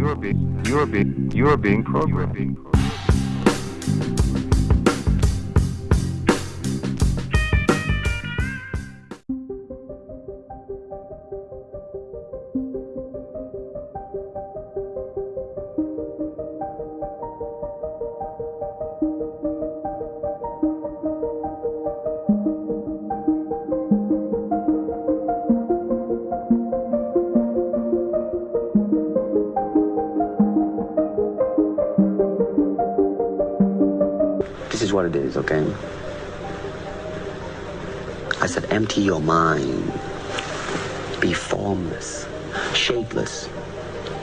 You are being programmed. This is what it is, okay? I said empty your mind. Be formless, shapeless,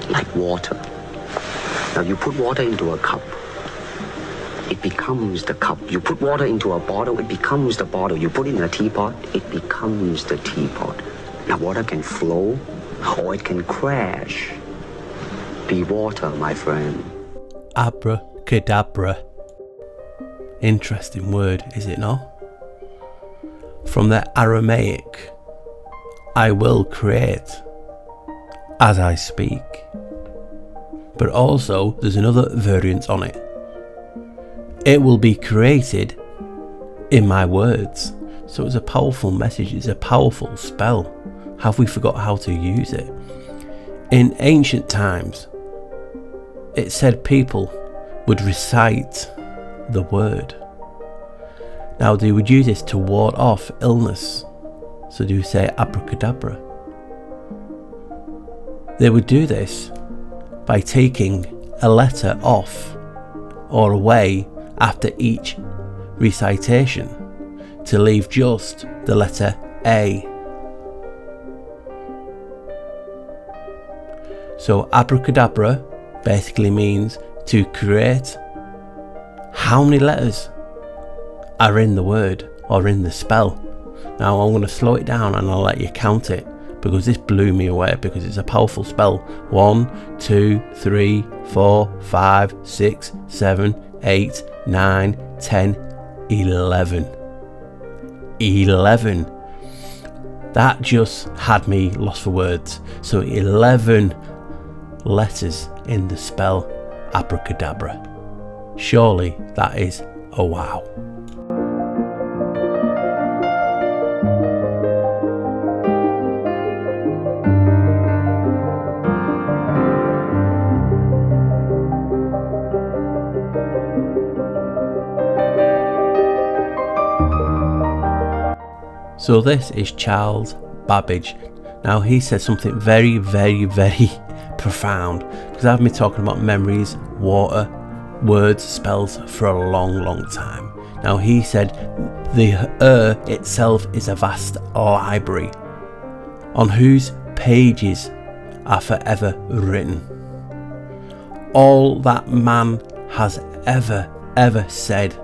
like water. Now you put water into a cup, it becomes the cup. You put water into a bottle, it becomes the bottle. You put it in a teapot, it becomes the teapot. Now water can flow or it can crash. Be water, my friend. Abracadabra. Interesting word, is it not? From the Aramaic, I will create as I speak. But also there's another variant on it. It will be created in my words. So it's a powerful message, it's a powerful spell. Have we forgot how to use it? In ancient times, it said people would recite the word. Now they would use this to ward off illness. So they would say abracadabra. They would do this by taking a letter off or away after each recitation to leave just the letter A. So abracadabra basically means to create. How many letters are in the word or in the spell? Now I'm going to slow it down and I'll let you count it, because this blew me away, because it's a powerful spell. 1, 2, 3, 4, 5, 6, 7, 8, 9, 10, 11. 11. That just had me lost for words. So 11 letters in the spell abracadabra. Surely that is a wow. So this is Charles Babbage. Now he said something very, very, very profound, because I've been talking about memories, water, words, spells for a long, long time. Now he said the itself is a vast library on whose pages are forever written all that man has ever said,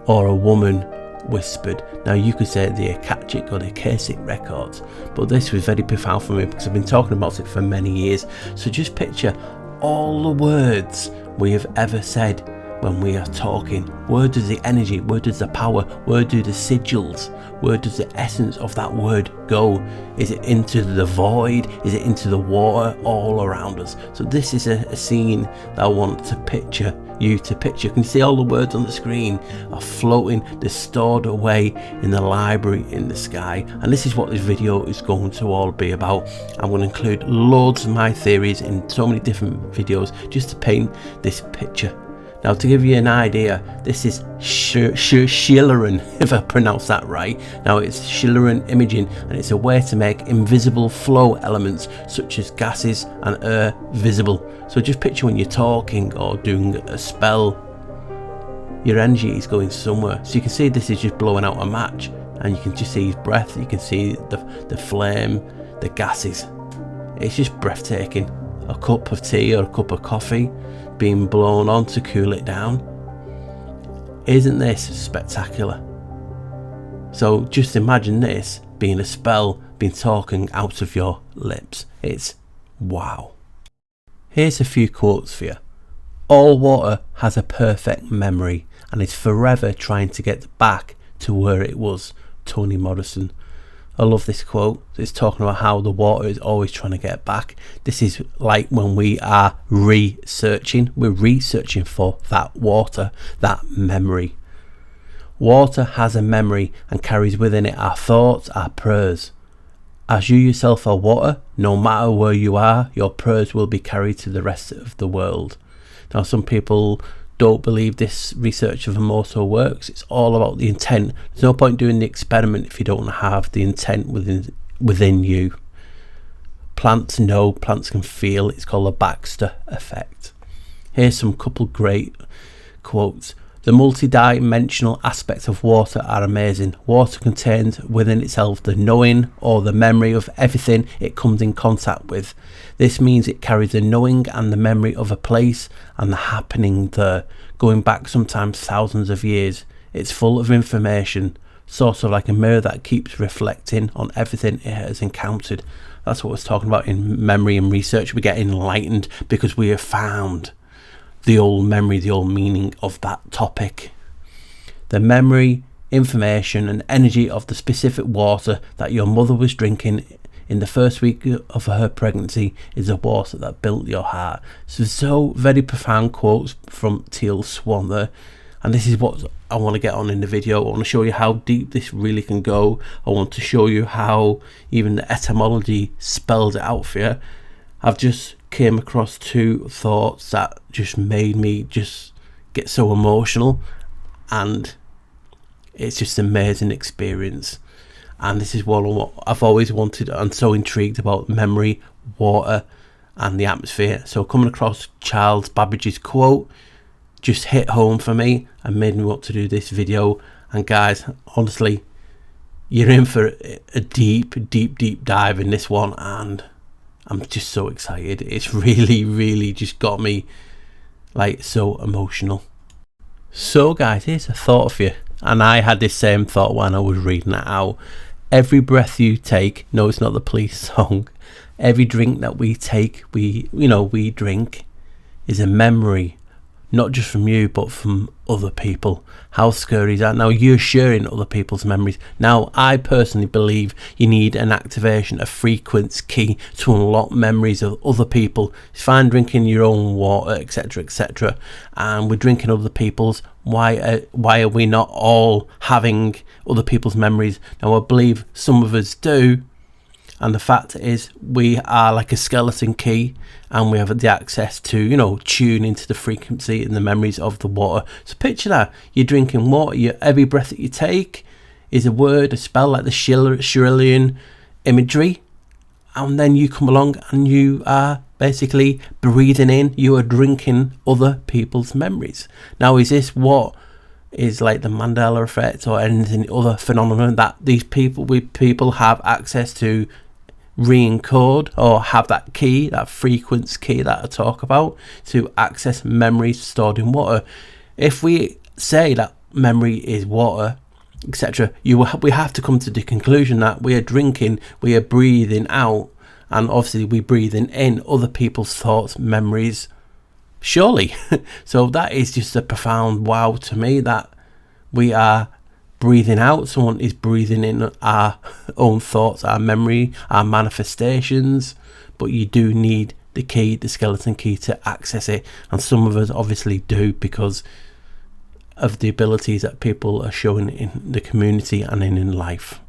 or a woman whispered. Now you could say the Akashic or the Akashic records, but this was very profound for me because I've been talking about it for many years. So just picture all the words we have ever said when we are talking. Where does the energy, where does the power, where do the sigils, where does the essence of that word go? Is it into the void? Is it into the water all around us? So this is a scene that I want to picture you to picture. You can see all the words on the screen are floating, they're stored away in the library in the sky. And this is what this video is going to all be about. I'm going to include loads of my theories in so many different videos just to paint this picture. Now to give you an idea, this is Schillerin, if I pronounce that right. Now it's Schillerin imaging, and it's a way to make invisible flow elements such as gases and air visible. So just picture when you're talking or doing a spell, your energy is going somewhere. So you can see this is just blowing out a match, and you can just see his breath, you can see the flame, the gases. It's just breathtaking. A cup of tea or a cup of coffee being blown on to cool it down. Isn't this spectacular? So just imagine this being a spell, being talking out of your lips. It's wow. Here's a few quotes for you. All water has a perfect memory and is forever trying to get back to where it was. Toni Morrison. I love this quote. It's talking about how the water is always trying to get back. This is like when we are researching. We're researching for that water, that memory. Water has a memory and carries within it our thoughts, our prayers. As you yourself are water, no matter where you are, your prayers will be carried to the rest of the world. Now, some people don't believe this research of Emoto works. It's all about the intent. There's no point doing the experiment if you don't have the intent within you. Plants know, plants can feel. It's called the Baxter effect. Here's some couple great quotes. The multi-dimensional aspects of water are amazing. Water contains within itself the knowing or the memory of everything it comes in contact with. This means it carries the knowing and the memory of a place and the happening there, going back sometimes thousands of years. It's full of information, sort of like a mirror that keeps reflecting on everything it has encountered. That's what I was talking about in memory and research. We get enlightened because we have found the old memory, the old meaning of that topic. The memory, information and energy of the specific water that your mother was drinking in the first week of her pregnancy is the water that built your heart. So very profound quotes from Teal Swan there. And this is what I want to get on in the video. I want to show you how deep this really can go. I want to show you how even the etymology spells it out for you. I've just came across two thoughts that just made me just get so emotional, and it's just an amazing experience. And this is what I've always wanted and so intrigued about: memory, water and the atmosphere. So coming across Charles Babbage's quote just hit home for me and made me want to do this video. And guys, honestly, you're in for a deep dive in this one, and I'm just so excited. It's really just got me like so emotional. So guys, here's a thought for you, and I had this same thought when I was reading it out. Every breath you take, no, it's not the Police song. Every drink that we take, we drink, is a memory, not just from you but from other people. How scary is that? Now you're sharing other people's memories. Now I personally believe you need an activation, a frequency key to unlock memories of other people. It's fine drinking your own water, etc, and we're drinking other people's. Why are we not all having other people's memories? Now I believe some of us do, and the fact is we are like a skeleton key, and we have the access to, tune into the frequency and the memories of the water. So picture that, you're drinking water, every breath that you take is a word, a spell, like the Shrillian imagery, and then you come along and you are basically breathing in, you are drinking other people's memories. Now is this what is like the Mandela effect or anything other phenomenon that these people have access to re-encode or have that key, that frequency key that I talk about, to access memories stored in water? If we say that memory is water, etc., we have to come to the conclusion that we are drinking, we are breathing out, and obviously we're breathing in other people's thoughts, memories, surely. So that is just a profound wow to me, that we are breathing out, someone is breathing in our own thoughts, our memory, our manifestations. But you do need the key, the skeleton key, to access it, and some of us obviously do because of the abilities that people are showing in the community and in life.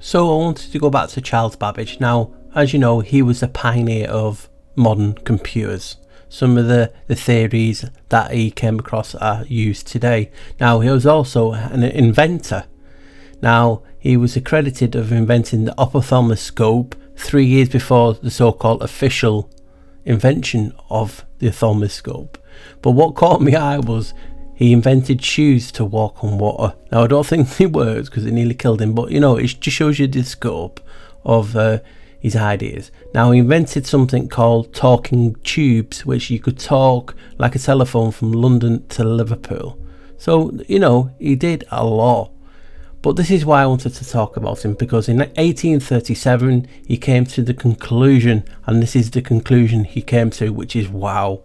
So I wanted to go back to Charles Babbage. Now, as you know, he was the pioneer of modern computers. Some of the theories that he came across are used today. Now, he was also an inventor. Now, he was accredited of inventing the ophthalmoscope 3 years before the so-called official invention of the ophthalmoscope. But what caught my eye was he invented shoes to walk on water. Now, I don't think they worked because it nearly killed him, but it just shows you the scope of his ideas. Now, he invented something called talking tubes, which you could talk like a telephone from London to Liverpool. So, he did a lot. But this is why I wanted to talk about him, because in 1837 he came to the conclusion, and this is the conclusion he came to, which is wow.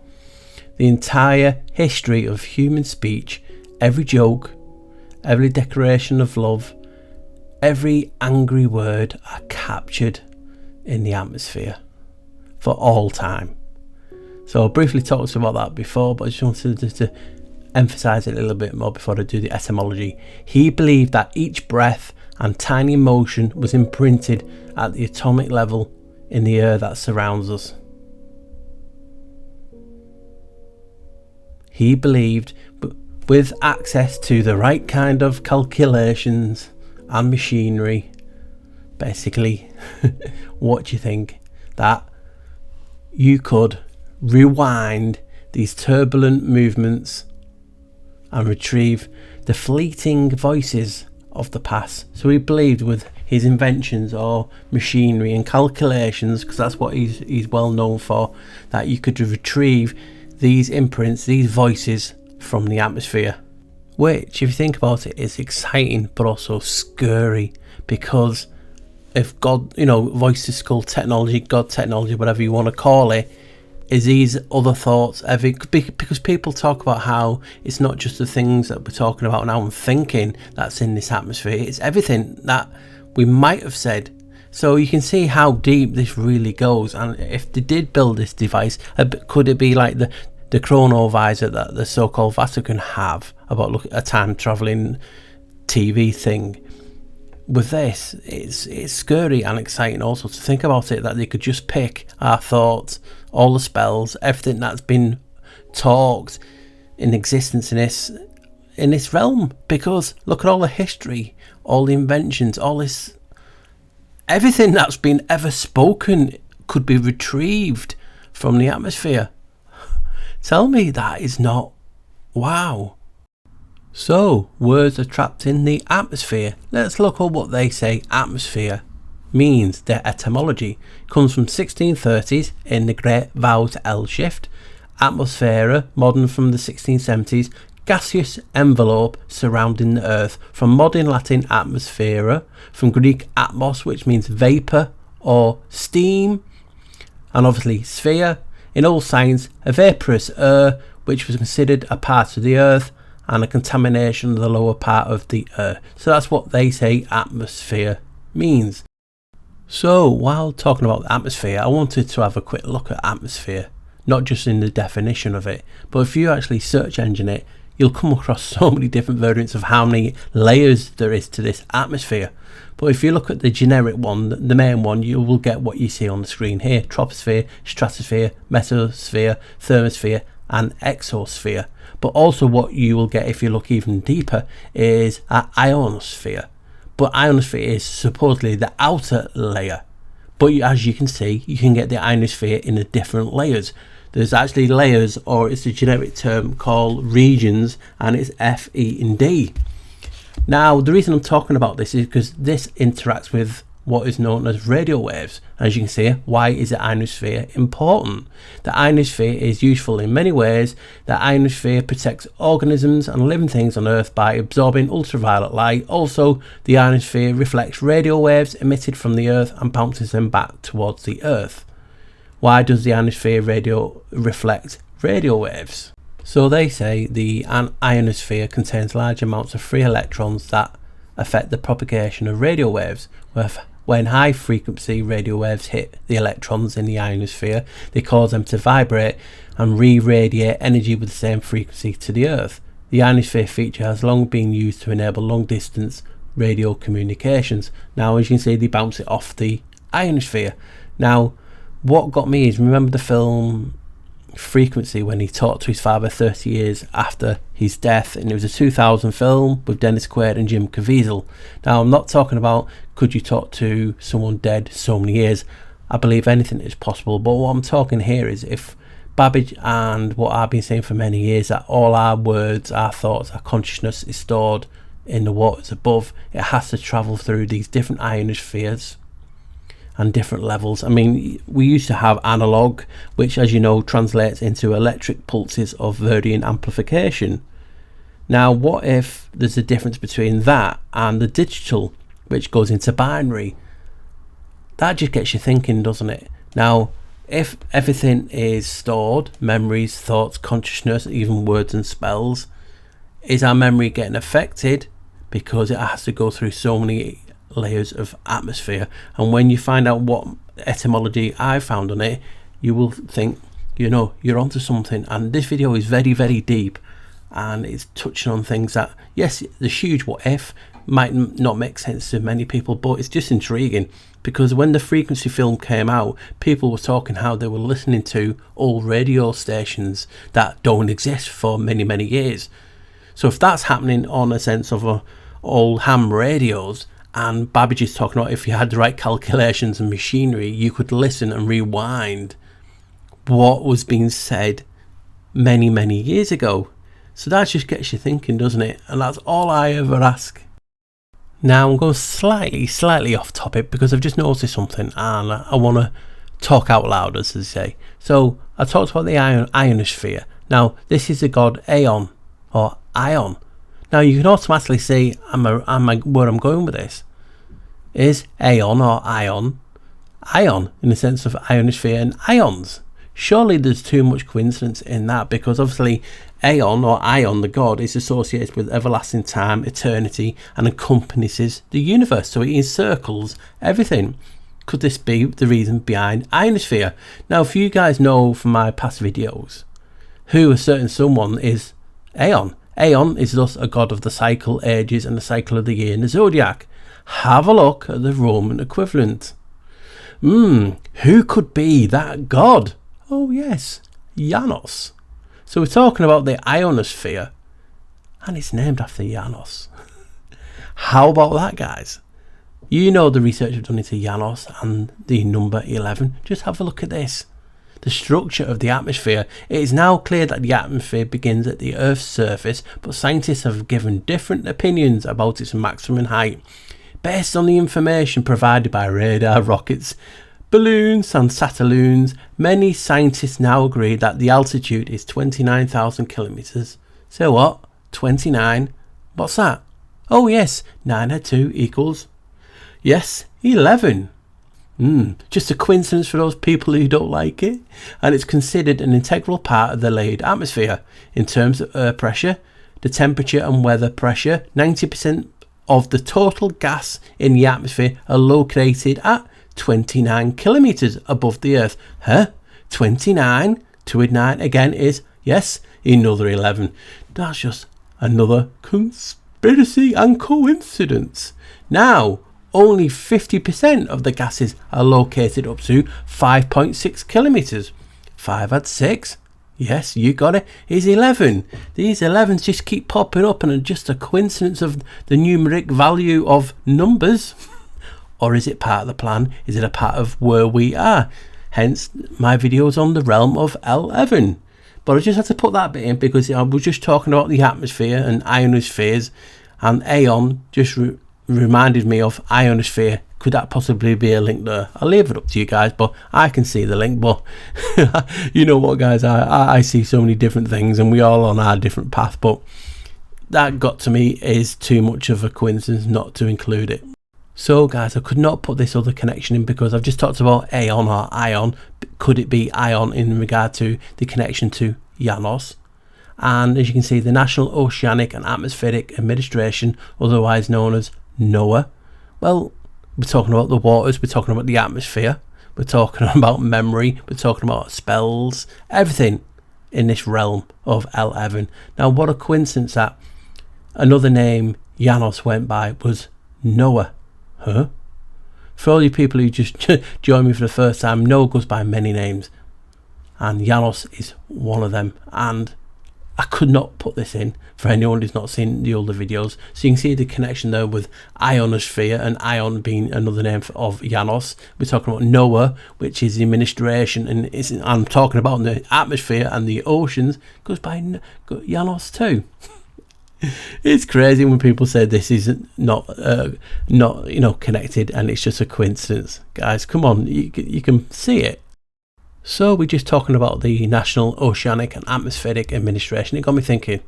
The entire history of human speech, every joke, every declaration of love, every angry word are captured in the atmosphere for all time. So I briefly talked about that before, but I just wanted to emphasize it a little bit more before I do the etymology. He believed that each breath and tiny motion was imprinted at the atomic level in the air that surrounds us. He believed with access to the right kind of calculations and machinery, basically, what do you think? That you could rewind these turbulent movements and retrieve the fleeting voices of the past. So he believed with his inventions or machinery and calculations, because that's what he's well known for, that you could retrieve these imprints, these voices from the atmosphere. Which, if you think about it, is exciting but also scary, because if God, voice to skull technology, God technology, whatever you want to call it, is these other thoughts because people talk about how it's not just the things that we're talking about now and thinking that's in this atmosphere, it's everything that we might have said. So you can see how deep this really goes. And if they did build this device, could it be like the chronovisor that the so-called Vatican have about a time travelling TV thing? With this, it's scary and exciting also to think about it, that they could just pick our thoughts, all the spells, everything that's been talked in existence in this realm. Because look at all the history, all the inventions, all this, everything that's been ever spoken could be retrieved from the atmosphere. Tell me that is not wow. So, words are trapped in the atmosphere. Let's look at what they say atmosphere means. Their etymology comes from 1630s in the Great Vowel to L shift. Atmosphere, modern from the 1670s, gaseous envelope surrounding the earth. From modern Latin atmosphere, from Greek atmos, which means vapour or steam, and obviously sphere. In old science, a vaporous air which was considered a part of the earth and a contamination of the lower part of the earth. So that's what they say atmosphere means. So while talking about the atmosphere, I wanted to have a quick look at atmosphere, not just in the definition of it, but if you actually search engine it, you'll come across so many different variants of how many layers there is to this atmosphere. But if you look at the generic one, the main one, you will get what you see on the screen here: troposphere, stratosphere, mesosphere, thermosphere and exosphere. But also what you will get if you look even deeper is an ionosphere. But ionosphere is supposedly the outer layer. But as you can see, you can get the ionosphere in the different layers. There's actually layers, or it's a generic term called regions, and it's F, E and D. Now, the reason I'm talking about this is because this interacts with what is known as radio waves. As you can see, why is the ionosphere important? The ionosphere is useful in many ways. The ionosphere protects organisms and living things on Earth by absorbing ultraviolet light. Also, the ionosphere reflects radio waves emitted from the Earth and bounces them back towards the Earth. Why does the ionosphere reflect radio waves? So they say the ionosphere contains large amounts of free electrons that affect the propagation of radio waves. When high frequency radio waves hit the electrons in the ionosphere, they cause them to vibrate and re-radiate energy with the same frequency to the Earth. The ionosphere feature has long been used to enable long distance radio communications. Now, as you can see, they bounce it off the ionosphere. Now, what got me is, remember the film Frequency, when he talked to his father 30 years after his death, and it was a 2000 film with Dennis Quaid and Jim Caviezel. Now, I'm not talking about could you talk to someone dead so many years. I believe anything is possible, but what I'm talking here is if Babbage and what I've been saying for many years, that all our words, our thoughts, our consciousness is stored in the waters above, it has to travel through these different ionospheres and different levels. I mean, we used to have analog, which, as you know, translates into electric pulses of varying amplification. Now, what if there's a difference between that and the digital, which goes into binary? That just gets you thinking, doesn't it? Now, if everything is stored, memories, thoughts, consciousness, even words and spells, is our memory getting affected because it has to go through so many layers of atmosphere, and when you find out what etymology I found on it, you will think, you know, you're onto something. And this video is very, very deep, and it's touching on things that, yes, the huge what if might not make sense to many people, but it's just intriguing, because when the Frequency film came out, people were talking how they were listening to old radio stations that don't exist for many, many years. So if that's happening on a sense of old ham radios, and Babbage is talking about if you had the right calculations and machinery, you could listen and rewind what was being said many, many years ago. So that just gets you thinking, doesn't it? And that's all I ever ask. Now I'm going slightly off topic, because I've just noticed something and I want to talk out loud, as they say. So I talked about the ionosphere. Now this is the god Aeon, or Ion. Now you can automatically see where I'm going with this is Aeon or Ion in the sense of ionosphere and ions. Surely there's too much coincidence in that, because obviously Aeon or Ion, the god, is associated with everlasting time, eternity, and encompasses the universe, so it encircles everything. Could this be the reason behind ionosphere? Now, if you guys know from my past videos who a certain someone is Aeon. Aeon is thus a god of the cycle, ages, and the cycle of the year in the zodiac. Have a look at the Roman equivalent. Who could be that god? Oh yes, Janos. So we're talking about the ionosphere, and it's named after Janos. How about that, guys? You know the research I've done into Janos and the number 11. Just have a look at this. The structure of the atmosphere. It is now clear that the atmosphere begins at the Earth's surface, but scientists have given different opinions about its maximum height. Based on the information provided by radar, rockets, balloons and satelloons, many scientists now agree that the altitude is 29,000 kilometers. So what? 29? What's that? Oh yes, 9 add 2 equals, yes, 11. Just a coincidence for those people who don't like it. And it's considered an integral part of the layered atmosphere. In terms of air pressure, the temperature and weather pressure, 90% of the total gas in the atmosphere are located at 29 kilometers above the Earth. 29 2 with 9 again is, yes, another 11. That's just another conspiracy and coincidence. Now, only 50% of the gases are located up to 5.6 kilometers. 5 add 6, yes, you got it, is 11. These 11s just keep popping up and are just a coincidence of the numeric value of numbers. Or is it part of the plan? Is it a part of where we are? Hence my videos on the realm of 11. But I just had to put that bit in, because I was just talking about the atmosphere and ionospheres, and Aeon just reminded me of ionosphere. Could that possibly be a link there? I'll leave it up to you guys, but I can see the link. But you know what, guys, I see so many different things, and we all on our different path, but that got to me is too much of a coincidence not to include it. So guys, I could not put this other connection in, because I've just talked about Aeon or Ion. Could it be Ion in regard to the connection to Janos? And as you can see, the National Oceanic and Atmospheric Administration, otherwise known as NOAA, well, we're talking about the waters, we're talking about the atmosphere, we're talking about memory, we're talking about spells, everything in this realm of 11. Now, what a coincidence that another name Janos went by was Noah. For all you people who just joined me for the first time, Noah goes by many names, and Janos is one of them. And I could not put this in for anyone who's not seen the older videos. So you can see the connection there with ionosphere, and Ion being another name of Janos. We're talking about Noah, which is the administration, and I'm talking about the atmosphere and the oceans, goes by Janos too. It's crazy when people say this is not connected, and it's just a coincidence. Guys, come on, you can see it. So we're just talking about the National Oceanic and Atmospheric Administration. It got me thinking,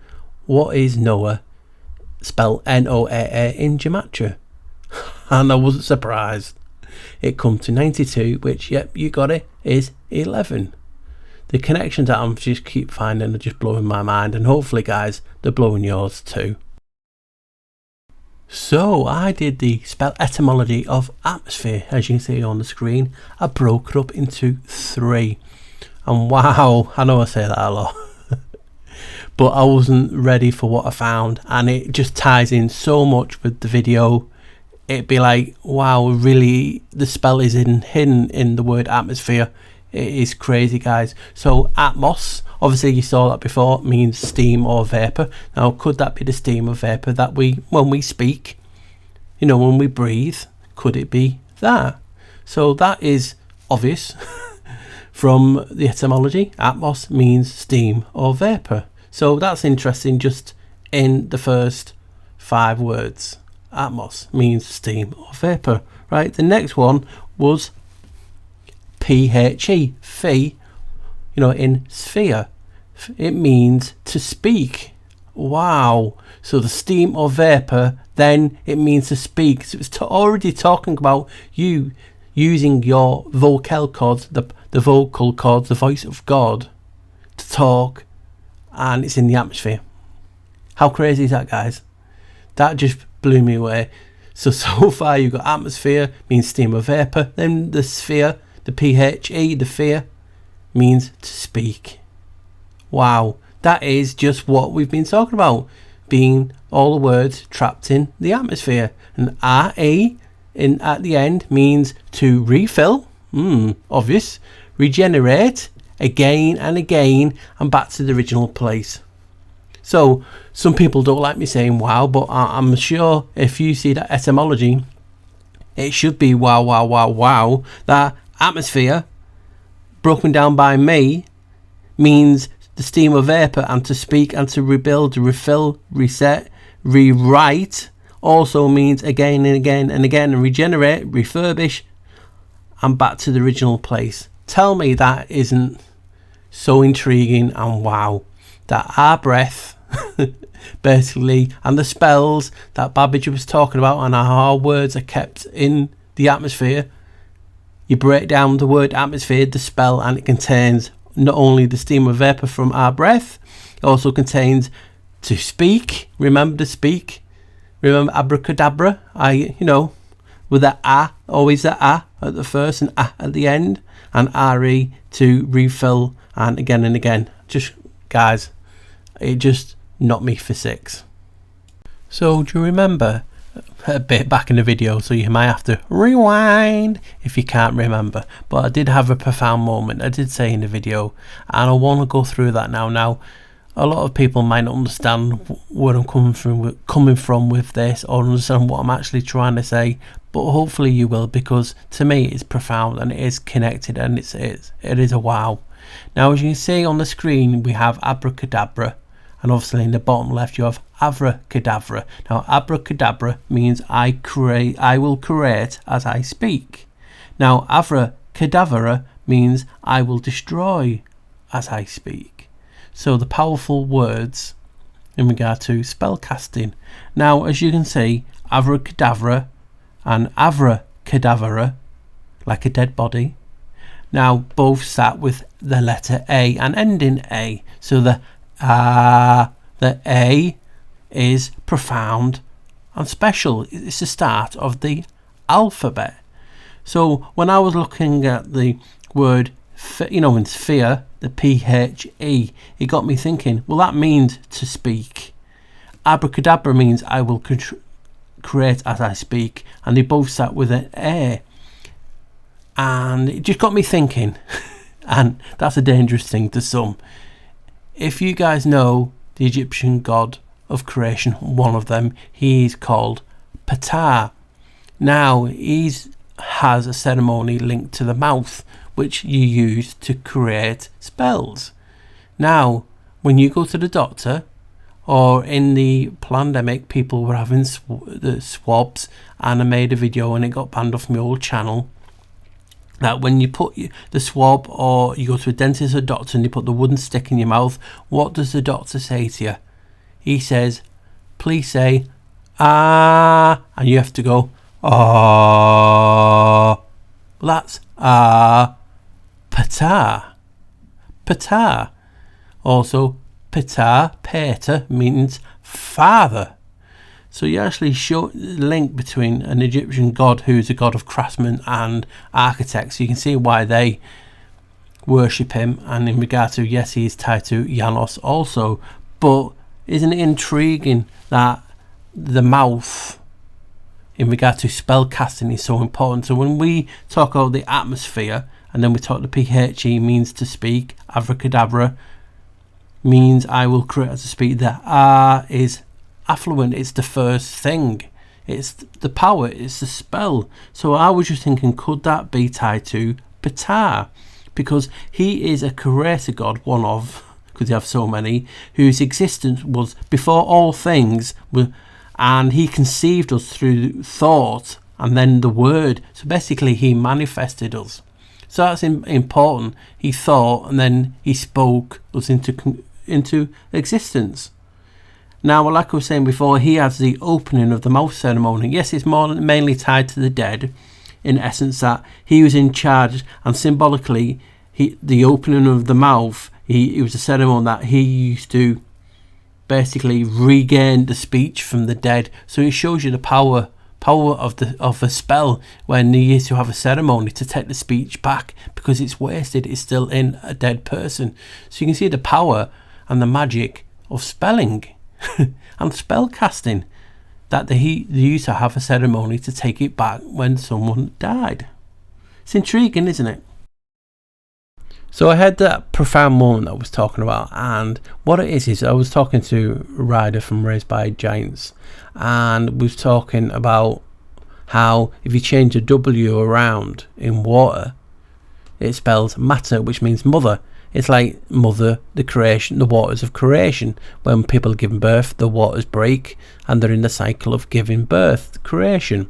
what is NOAA, spelled N-O-A-A, in gematria? And I wasn't surprised. It come to 92, which, yep, you got it, is 11. The connections that I'm just keep finding are just blowing my mind, and hopefully, guys, they're blowing yours too. So I did the spell etymology of atmosphere, as you can see on the screen. I broke it up into 3. And wow, I know I say that a lot. But I wasn't ready for what I found, and it just ties in so much with the video. It'd be like, wow, really, the spell is hidden in the word atmosphere. It is crazy, guys. So atmos, obviously you saw that before, means steam or vapor. Now, could that be the steam or vapor that when we speak, when we breathe, could it be that? So that is obvious from the etymology. Atmos means steam or vapor. So that's interesting, just in the first 5 words. Atmos means steam or vapor, right? The next one was PHE, phi, in sphere. It means to speak. Wow. So the steam or vapor, then it means to speak. So it's already talking about you using your vocal cords, the vocal cords, the voice of God, to talk, and it's in the atmosphere. How crazy is that, guys? That just blew me away. So far you've got atmosphere, means steam or vapor. Then the sphere, the PHE, the sphere, means to speak. Wow, that is just what we've been talking about, being all the words trapped in the atmosphere. And RE at the end means to refill. Obvious. Regenerate, again and again, and back to the original place. So some people don't like me saying wow, but I'm sure if you see that etymology, it should be wow, wow, wow, wow. That atmosphere, broken down by me, means the steam or vapor, and to speak and to rebuild, refill, reset, rewrite, also means again and again and again, and regenerate, refurbish, and back to the original place. Tell me that isn't so intriguing and wow. That our breath, basically, and the spells that Babbage was talking about, and how our words are kept in the atmosphere. You break down the word atmosphere, the spell, and it contains not only the steam or vapor from our breath, it also contains to speak. Remember to speak. Remember abracadabra. With that always that at the first and at the end, and re to refill, and again. Just, guys, it just knocked me for 6. So do you remember a bit back in the video? So you might have to rewind if you can't remember, but I did have a profound moment, I did say in the video, and I want to go through that now. A lot of people might not understand where I'm coming from with this, or understand what I'm actually trying to say, but hopefully you will, because to me it's profound and it is connected, and it is a wow. Now, as you can see on the screen, we have abracadabra, and obviously in the bottom left you have avracadabra. Now, abracadabra means I will create as I speak. Now, avracadabra means I will destroy as I speak. So the powerful words in regard to spell casting. Now, as you can see, avracadabra and avracadabra, like a dead body, now both start with the letter A and end in A. So the A is profound and special. It's the start of the alphabet. So when I was looking at the word, in sphere, the PHE, it got me thinking, well, that means to speak. Abracadabra means I will create as I speak, and they both start with an A. And it just got me thinking, and that's a dangerous thing to some. If you guys know the Egyptian god of creation, one of them, he's called Ptah. Now, he has a ceremony linked to the mouth, which you use to create spells. Now, when you go to the doctor, or in the pandemic, people were having the swabs, and I made a video and it got banned off my old channel, that when you put the swab, or you go to a dentist or doctor and you put the wooden stick in your mouth, what does the doctor say to you? He says, please say, ah, and you have to go, ah. Well, that's Ptah. Ptah. Also, Ptah, Pater, means father. So you actually show the link between an Egyptian god who's a god of craftsmen and architects. You can see why they worship him, and in regard to, yes, he is tied to Janos also. But isn't it intriguing that the mouth in regard to spell casting is so important? So when we talk about the atmosphere, and then we talk the PHE means to speak, abracadabra means I will create to speak, the R is affluent, it's the first thing, it's the power, it's the spell. So I was just thinking, could that be tied to Ptah? Because he is a creator god, one of, because you have so many, whose existence was before all things, and he conceived us through thought and then the word. So basically he manifested us. So that's important. He thought and then he spoke us into existence. Now, like I was saying before, he has the opening of the mouth ceremony. Yes, it's mainly tied to the dead, in essence that he was in charge, and symbolically, the opening of the mouth, it was a ceremony that he used to basically regain the speech from the dead. So it shows you the power of a spell when you used to have a ceremony to take the speech back, because it's wasted, it's still in a dead person. So you can see the power and the magic of spelling and spell casting, that they used to have a ceremony to take it back when someone died. It's intriguing, isn't it? So I had that profound moment that I was talking about, and what it is I was talking to Ryder from Raised by Giants, and we was talking about how if you change a W around in water, it spells matter, which means mother. It's like mother, the creation, the waters of creation. When people are giving birth, the waters break and they're in the cycle of giving birth, creation.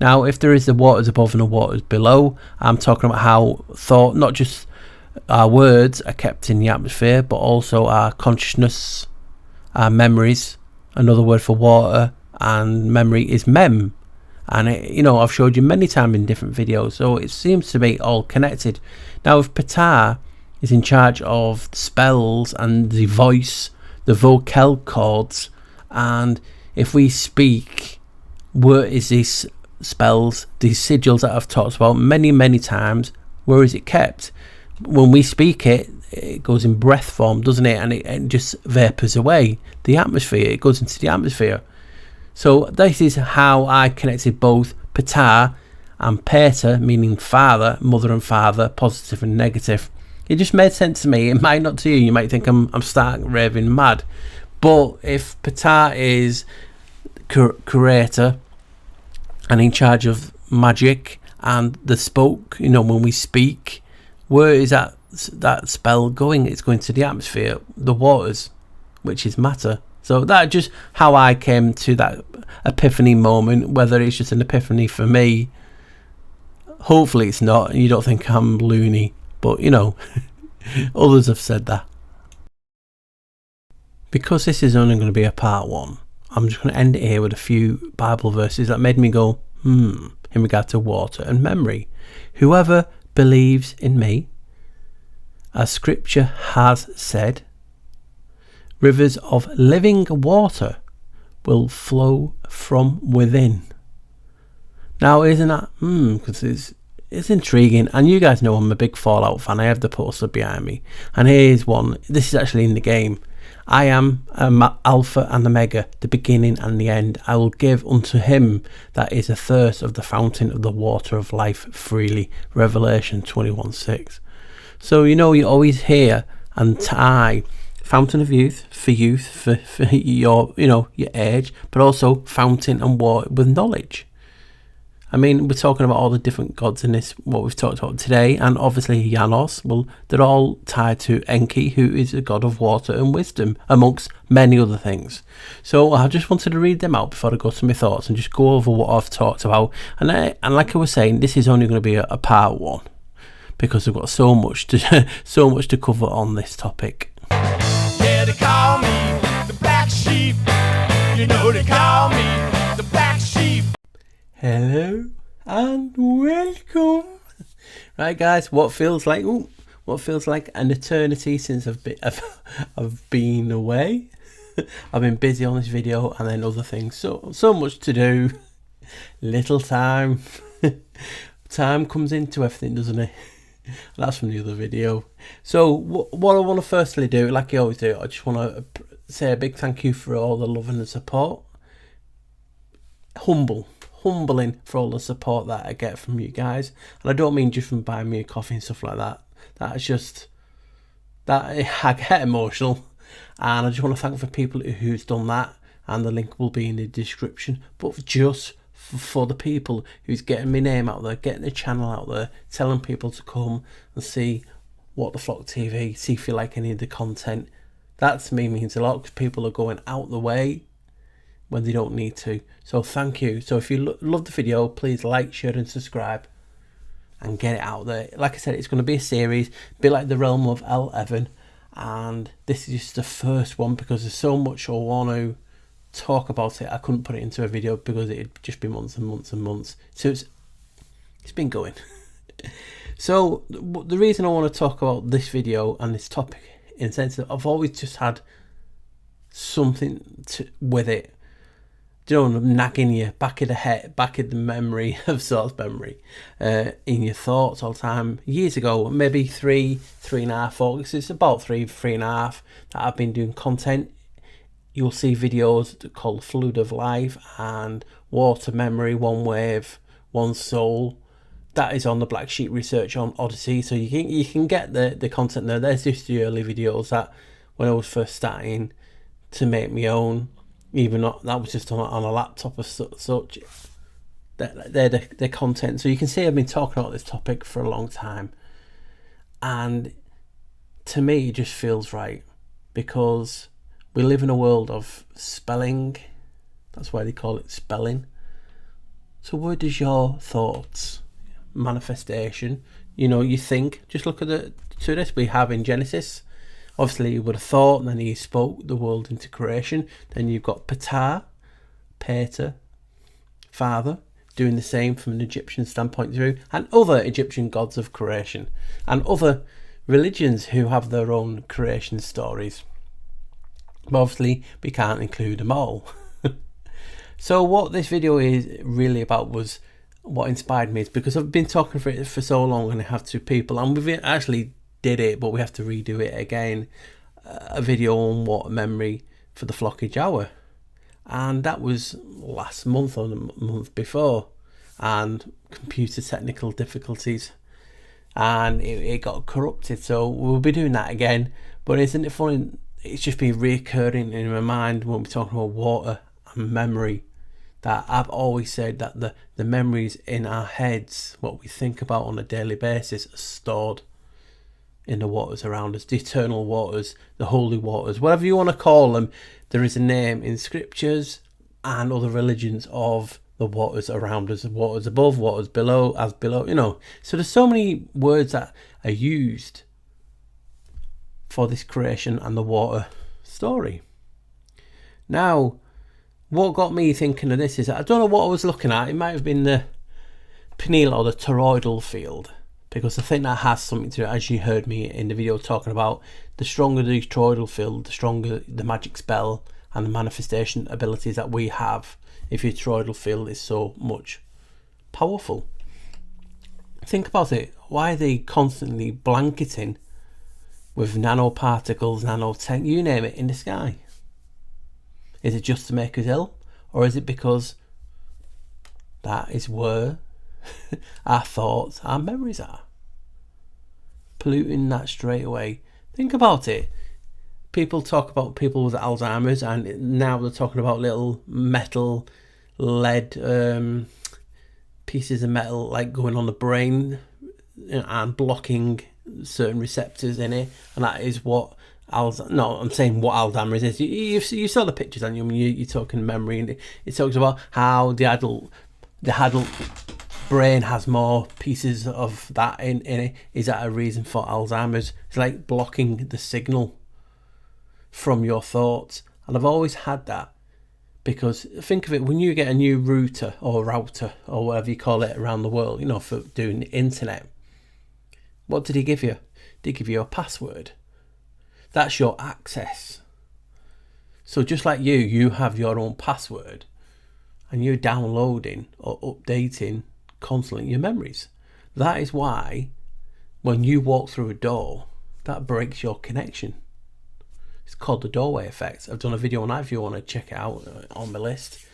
Now, if there is the waters above and the waters below, I'm talking about how thought, not just our words are kept in the atmosphere, but also our consciousness, our memories. Another word for water and memory is mem. And I've showed you many times in different videos, so it seems to be all connected. Now, if Ptah is in charge of spells and the voice, the vocal cords, and if we speak, where is these spells, these sigils that I've talked about many times, where is it kept? When we speak it goes in breath form, doesn't it? And it just vapors away. The atmosphere, it goes into the atmosphere. So this is how I connected both Ptah and Pater, meaning father, mother and father, positive and negative. It just made sense to me. It might not to you. You might think I'm stark raving mad. But if Ptah is creator and in charge of magic and the spoke, when we speak, where is that spell going? It's going to the atmosphere, the waters, which is matter. So that's just how I came to that epiphany moment. Whether it's just an epiphany for me, hopefully it's not, and you don't think I'm loony. But others have said that. Because this is only going to be a part one, I'm just going to end it here with a few Bible verses that made me go, in regard to water and memory. Whoever believes in me, as scripture has said, rivers of living water will flow from within. Now, isn't that, because it's intriguing, and you guys know I'm a big Fallout fan. I have the poster behind me, and here's one. This is actually in the game. I am Alpha and Omega, the beginning and the end. I will give unto him that is athirst of the fountain of the water of life freely. Revelation 21:6. So you always hear and tie fountain of youth, for your your age, but also fountain and water with knowledge. I mean, we're talking about all the different gods in this, what we've talked about today, and obviously Janos, well, they're all tied to Enki, who is a god of water and wisdom, amongst many other things. So I just wanted to read them out before I go to my thoughts and just go over what I've talked about. And like I was saying, this is only going to be a part one, because I've got so much to cover on this topic. Yeah, they call me the black sheep. They call me the black sheep. Hello and welcome. Right, guys, what feels like an eternity since I've been away. I've been busy on this video and then other things. So much to do. Little time. Time comes into everything, doesn't it? That's from the other video. So what I want to firstly do, like I always do, I just want to say a big thank you for all the love and the support. Humbling for all the support that I get from you guys. And I don't mean just from buying me a coffee and stuff like that. That's just, that I get emotional. And I just want to thank for people who's done that. And the link will be in the description. But just for the people who's getting my name out there, getting the channel out there, telling people to come and see What the Flock TV, see if you like any of the content. That to me means a lot, because people are going out the way when they don't need to. So thank you. So if you love the video, please like, share and subscribe and get it out there. Like I said, it's going to be a series, a bit like The Realm of L. Evan, and this is just the first one because there's so much I want to talk about it. I couldn't put it into a video because it'd just be months and months and months. So it's been going. So the reason I want to talk about this video and this topic, in the sense that I've always just had something with it, you know, nagging you back of the head, back of the memory of Charles Babbage, in your thoughts all the time. Years ago, maybe 3.5, 4, it's about 3.5 that I've been doing content. You'll see videos called Fluid of Life and Water Memory, One Wave, One Soul. That is on the Black Sheep Research on Odyssey, so you can get the content there. There's just the early videos that when I was first starting to make my own, even not, that was just on a laptop or such. They're the content. So you can see I've been talking about this topic for a long time, and to me it just feels right, because we live in a world of spelling. That's why they call it spelling. So where does your thoughts, manifestation, you know, you think, just look at the to this we have in Genesis. Obviously you would have thought, and then he spoke the world into creation. Then you've got Pater, Father, doing the same from an Egyptian standpoint through, and other Egyptian gods of creation, and other religions who have their own creation stories. But obviously we can't include them all. So what this video is really about, was what inspired me, is because I've been talking for it for so long, and I have two people, and we've actually did it, but we have to redo it again, a video on water memory for the Flockage Hour, and that was last month or the month before, and computer technical difficulties, and it got corrupted. So we'll be doing that again. But isn't it funny, it's just been reoccurring in my mind when we're talking about water and memory, that I've always said that the memories in our heads, what we think about on a daily basis, are stored in the waters around us, the eternal waters, the holy waters, whatever you want to call them. There is a name in scriptures and other religions of the waters around us, waters above, waters below, as below, you know. So there's so many words that are used for this creation and the water story. Now, what got me thinking of this is that I don't know what I was looking at. It might have been the pineal or the toroidal field, because I think that has something to it, as you heard me in the video talking about. The stronger the toroidal field, the stronger the magic spell and the manifestation abilities that we have, if your toroidal field is so much powerful. Think about it. Why are they constantly blanketing with nanoparticles, nanotech, you name it, in the sky? Is it just to make us ill? Or is it because that is where our thoughts, our memories are? Polluting that straight away. Think about it. People talk about people with Alzheimer's, and now they're talking about little metal, lead pieces of metal like going on the brain and blocking certain receptors in it, and that is what I'm saying what Alzheimer's is. You saw the pictures, and you're talking memory, and it talks about how the adult brain has more pieces of that in it. Is that a reason for Alzheimer's? It's like blocking the signal from your thoughts. And I've always had that, because think of it, when you get a new router or whatever you call it around the world, you know, for doing the internet, what did he give you? Did he give you a password? That's your access. So just like you have your own password, and you're downloading or updating constantly your memories. That is why when you walk through a door, that breaks your connection. It's called the doorway effect. I've done a video on that if you want to check it out on my list.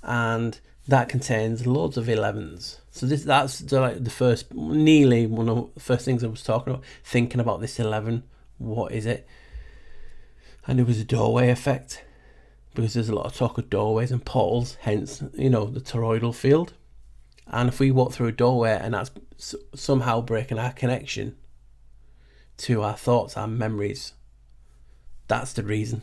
And that contains loads of 11s. So that's like the first, nearly one of the first things I was talking about, thinking about this 11. What is it? And it was a doorway effect, because there's a lot of talk of doorways and portals, hence, the toroidal field. And if we walk through a doorway and that's somehow breaking our connection to our thoughts, our memories, that's the reason.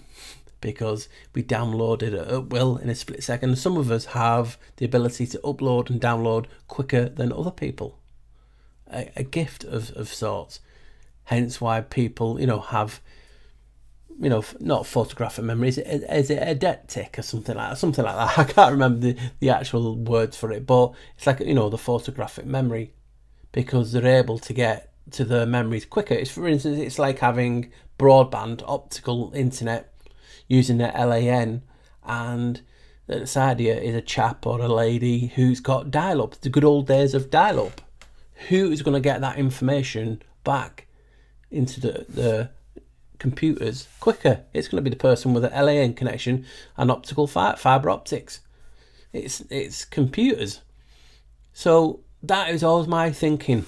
Because we downloaded it at will in a split second. Some of us have the ability to upload and download quicker than other people. A gift of sorts. Hence why people, have, not photographic memories. Is it eidetic or something like that? I can't remember the actual words for it, but it's like, the photographic memory, because they're able to get to their memories quicker. It's, for instance, it's like having broadband optical internet using their LAN, and beside you is a chap or a lady who's got dial-up, the good old days of dial-up. Who is going to get that information back into the computers quicker? It's going to be the person with an LAN connection and optical fiber optics. It's computers. So that is always my thinking.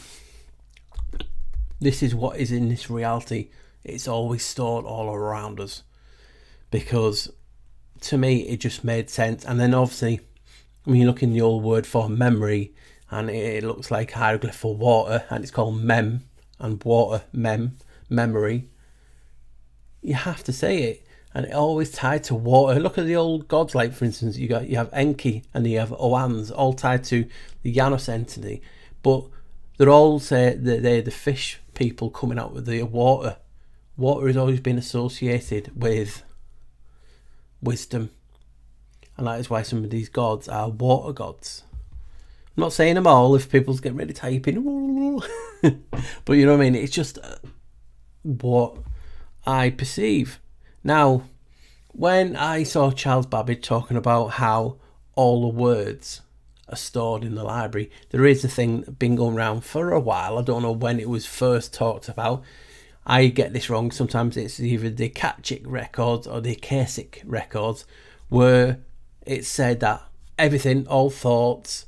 This is what is in this reality. It's always stored all around us. Because to me, it just made sense. And then obviously, when you look in the old word for memory, and it looks like hieroglyph for water, and it's called mem, and water, memory, you have to say it. And it always tied to water. Look at the old gods, like for instance, you have Enki and you have Oans, all tied to the Janus entity. But they're all say that they're the fish people coming out with the water. Water has always been associated with wisdom, and that is why some of these gods are water gods. I'm not saying them all, if people's getting ready to type in, but you know what I mean. It's just what I perceive. Now, when I saw Charles Babbage talking about how all the words are stored in the library, there is a thing that's been going around for a while. I don't know when it was first talked about. I get this wrong. Sometimes it's either the Akashic records or the Akashic records, where it's said that everything, all thoughts,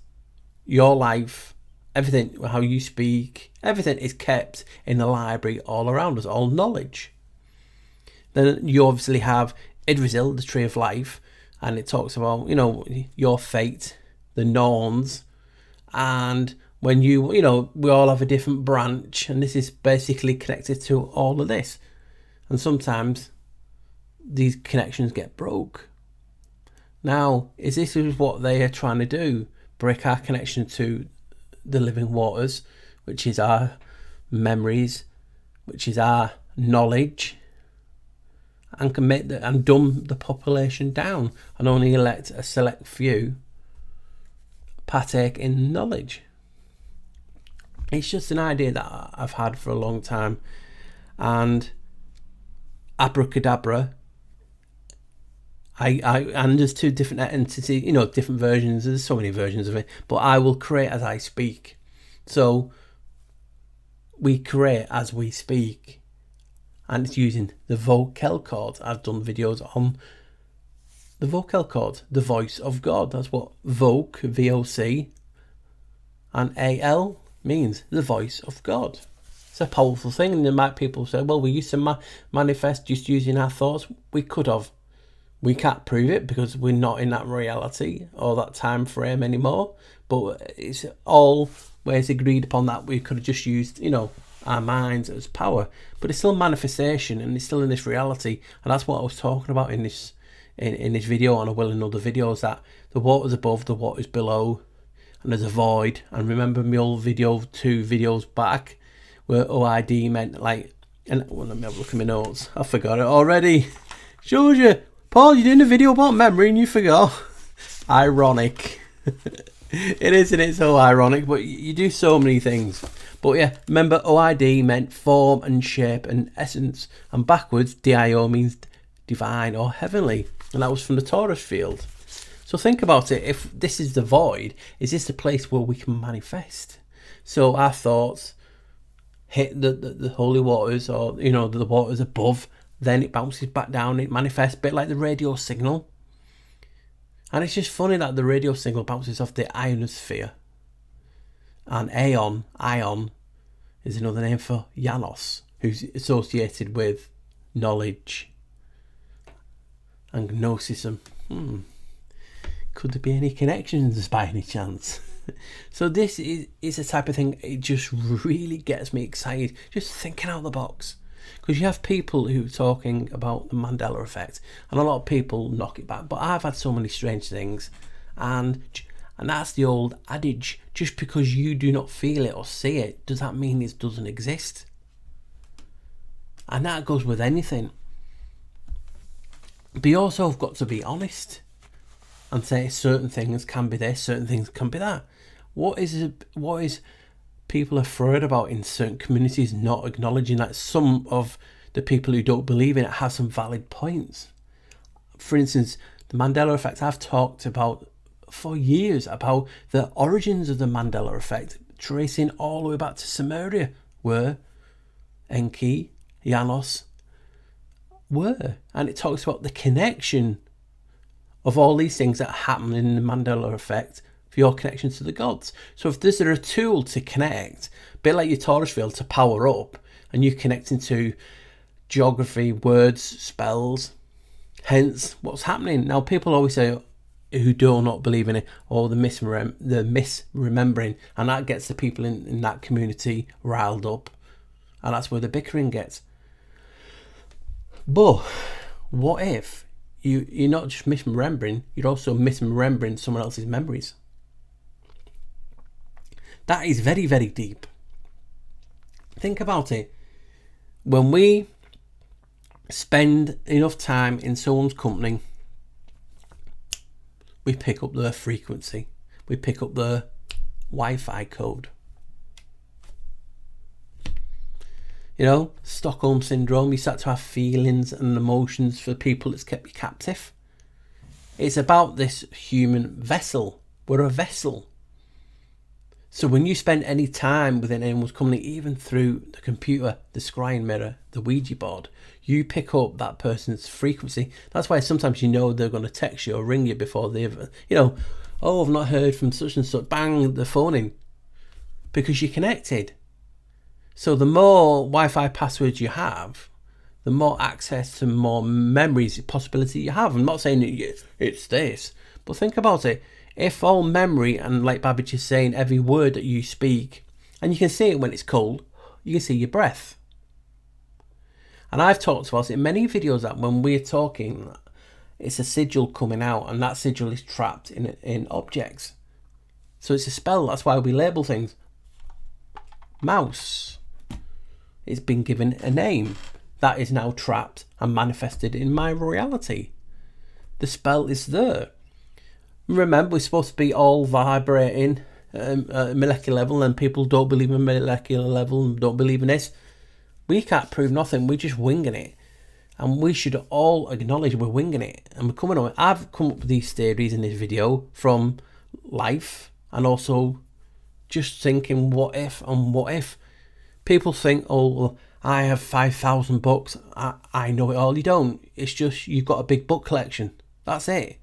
your life, everything, how you speak, everything is kept in the library all around us, all knowledge. Then you obviously have Idrisil, the Tree of Life, and it talks about, your fate, the Norns, and when we all have a different branch, and this is basically connected to all of this. And sometimes these connections get broke. Now, is this what they are trying to do? Break our connection to the living waters, which is our memories, which is our knowledge, and commit and dumb the population down, and only let a select few partake in knowledge. It's just an idea that I've had for a long time. And abracadabra, and there's two different entities, different versions. There's so many versions of it. But I will create as I speak. So we create as we speak. And it's using the vocal cord. I've done videos on the vocal cord, the voice of God. That's what voc, V-O-C, and A-L means, the voice of God. It's a powerful thing. And there might people say, well, we used to manifest just using our thoughts. We could have. We can't prove it because we're not in that reality or that time frame anymore. But it's always agreed upon that we could have just used, our minds as power. But it's still manifestation, and it's still in this reality. And that's what I was talking about in this video, and I will in other videos, that the water's above, the water's below, and there's a void. And remember my old video 2 videos back where OID meant like, and well, let me have a look at my notes. I forgot it already. Shows you, Paul, you're doing a video about memory and you forgot. Ironic. It is, and it's so ironic, but you do so many things. But yeah, remember OID meant form and shape and essence, and backwards DIO means divine or heavenly, and that was from the Taurus field. So think about it. If this is the void, is this the place where we can manifest? So our thoughts hit the holy waters, or the waters above, then it bounces back down, it manifests a bit like the radio signal. And it's just funny that the radio signal bounces off the ionosphere. And ion is another name for Janos, who's associated with knowledge and gnosticism. Could there be any connections by any chance? So this is a type of thing, it just really gets me excited, just thinking out of the box. Because you have people who are talking about the Mandela effect, and a lot of people knock it back. But I've had so many strange things, and that's the old adage: just because you do not feel it or see it, does that mean it doesn't exist? And that goes with anything. But you also have got to be honest and say certain things can be this, certain things can be that. What is people afraid about in certain communities not acknowledging that some of the people who don't believe in it have some valid points? For instance, the Mandela effect, I've talked about for years about the origins of the Mandela effect, tracing all the way back to Sumeria, where Enki, Janos were. And it talks about the connection of all these things that happen in the Mandela effect for your connection to the gods. So if there's a tool to connect, a bit like your Taurus field to power up, and you're connecting to geography, words, spells, hence what's happening. Now people always say, who do not believe in it, or the misremembering, and that gets the people in that community riled up, and that's where the bickering gets. But what if you're not just misremembering, you're also misremembering someone else's memories? That is very, very deep. Think about it. When we spend enough time in someone's company, we pick up their frequency. We pick up their Wi-Fi code. Stockholm syndrome, you start to have feelings and emotions for people that's kept you captive. It's about this human vessel. We're a vessel. So when you spend any time within anyone's company, even through the computer, the scrying mirror, the Ouija board, you pick up that person's frequency. That's why sometimes they're going to text you or ring you before they've, I've not heard from such and such, bang, the phone in. Because you're connected. So the more Wi-Fi passwords you have, the more access to more memories, possibility you have. I'm not saying it's this, but think about it. If all memory, and like Babbage is saying, every word that you speak, and you can see it when it's cold, you can see your breath. And I've talked about it in many videos that when we're talking, it's a sigil coming out, and that sigil is trapped in objects. So it's a spell, that's why we label things. Mouse. It's been given a name. That is now trapped and manifested in my reality. The spell is there. Remember, we're supposed to be all vibrating at a molecular level, and people don't believe in molecular level and don't believe in this. We can't prove nothing. We're just winging it. And we should all acknowledge we're winging it. And we're coming on. I've come up with these theories in this video from life, and also just thinking what if and what if. People think, well, I have 5,000 books. I know it all. You don't. It's just you've got a big book collection. That's it.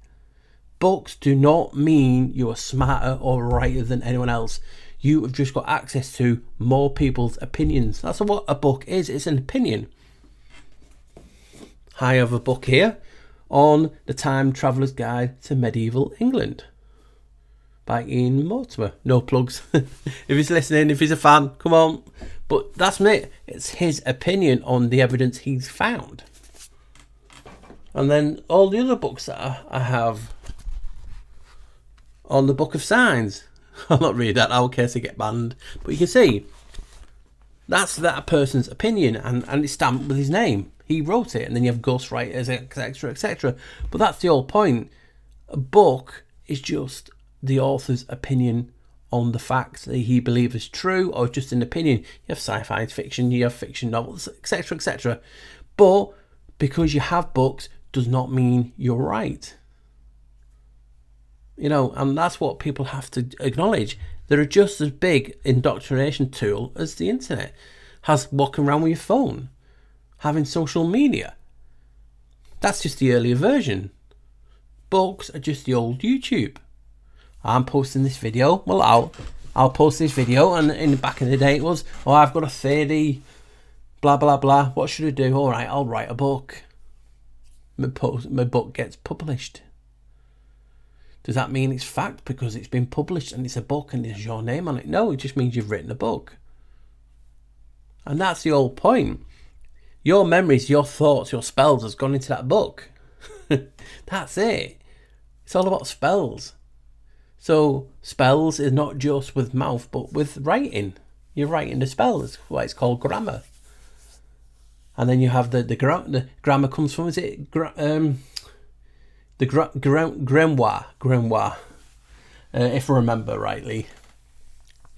Books do not mean you are smarter or righter than anyone else. You have just got access to more people's opinions. That's what a book is. It's an opinion. I have a book here on The Time Traveller's Guide to Medieval England by Ian Mortimer. No plugs. If he's listening, if he's a fan, come on. But that's me. It's his opinion on the evidence he's found. And then all the other books that I have on the Book of Signs. I'll not read that now in case I get banned. But you can see, that's that person's opinion, and it's stamped with his name. He wrote it, and then you have ghostwriters, etc., etc. But that's the whole point. A book is just the author's opinion on the facts that he believes is true, or just an opinion. You have sci-fi fiction, you have fiction novels, etc., etc. But because you have books does not mean you're right. You know, and that's what people have to acknowledge. They're just as big indoctrination tool as the internet. Has walking around with your phone, having social media. That's just the earlier version. Books are just the old YouTube. I'm posting this video. Well, I'll post this video, and back in the day it was, oh, I've got a 30, blah blah blah. What should I do? All right, I'll write a book. My book gets published. Does that mean it's fact because it's been published and it's a book and there's your name on it? No, it just means you've written a book. And that's the whole point. Your memories, your thoughts, your spells has gone into that book. That's it. It's all about spells. So spells is not just with mouth, but with writing. You're writing the spells. Why it's called grammar. And then you have the grammar comes from, is it the grimoire, if I remember rightly.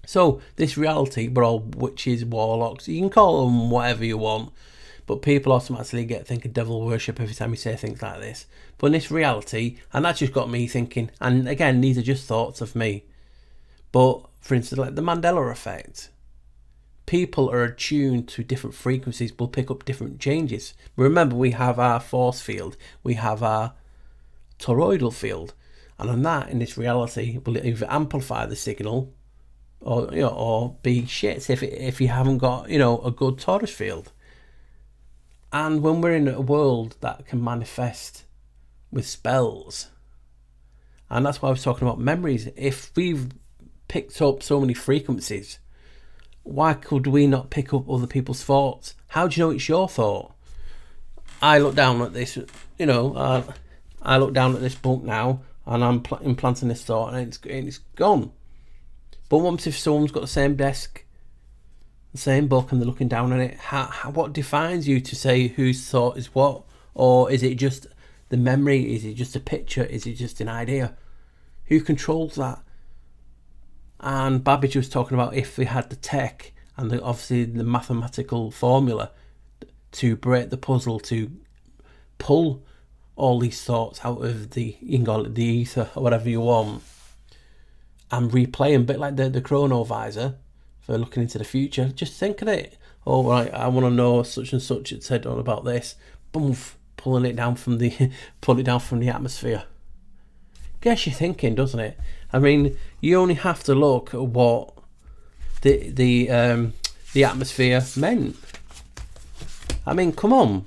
So this reality, we're all witches, warlocks. You can call them whatever you want, but people automatically think of devil worship every time you say things like this. But in this reality, and that just got me thinking. And again, these are just thoughts of me. But for instance, like the Mandela effect. People are attuned to different frequencies, will pick up different changes. Remember, we have our force field, we have our toroidal field, and on that, in this reality, will either amplify the signal, or be shit if you haven't got a good torus field. And when we're in a world that can manifest with spells, and that's why I was talking about memories. If we've picked up so many frequencies, why could we not pick up other people's thoughts? How do you know it's your thought? I look down at this, I look down at this book now, and I'm implanting this thought, and it's gone. But once if someone's got the same desk, the same book, and they're looking down on it, what defines you to say whose thought is what? Or is it just the memory? Is it just a picture? Is it just an idea? Who controls that? And Babbage was talking about if we had the tech and obviously the mathematical formula to break the puzzle, to pull all these thoughts out of the ether or whatever you want, and replay them, a bit like the chronovisor for looking into the future. Just think of it. Oh, right, I want to know such and such it said all about this. Boom, pull it down from the atmosphere. Gets you thinking, doesn't it? I mean, you only have to look at what the atmosphere meant. I mean, come on.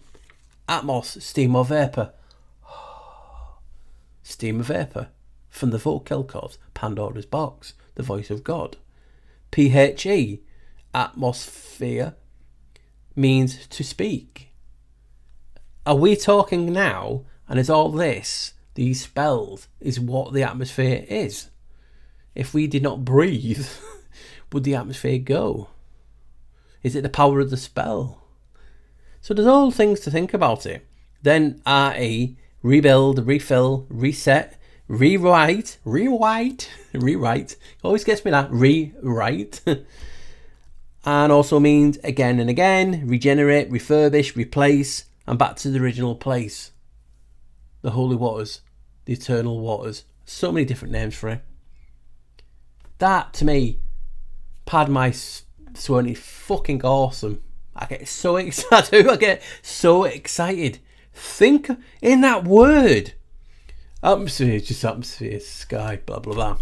Atmos, steam or vapour? Steam or vapour. From the vocal cords, Pandora's box, the voice of God. PHE, atmosphere, means to speak. Are we talking now, and is all this, these spells, is what the atmosphere is? If we did not breathe, would the atmosphere go? Is it the power of the spell? So there's all things to think about it. Then RE, rebuild, refill, reset, rewrite. Always gets me that, rewrite. And also means again and again, regenerate, refurbish, replace, and back to the original place. The holy waters, the eternal waters. So many different names for it. That, to me, Padma Sweaty, fucking awesome. I get so excited. I get so excited. Think in that word. Atmosphere, just atmosphere, sky, blah, blah, blah.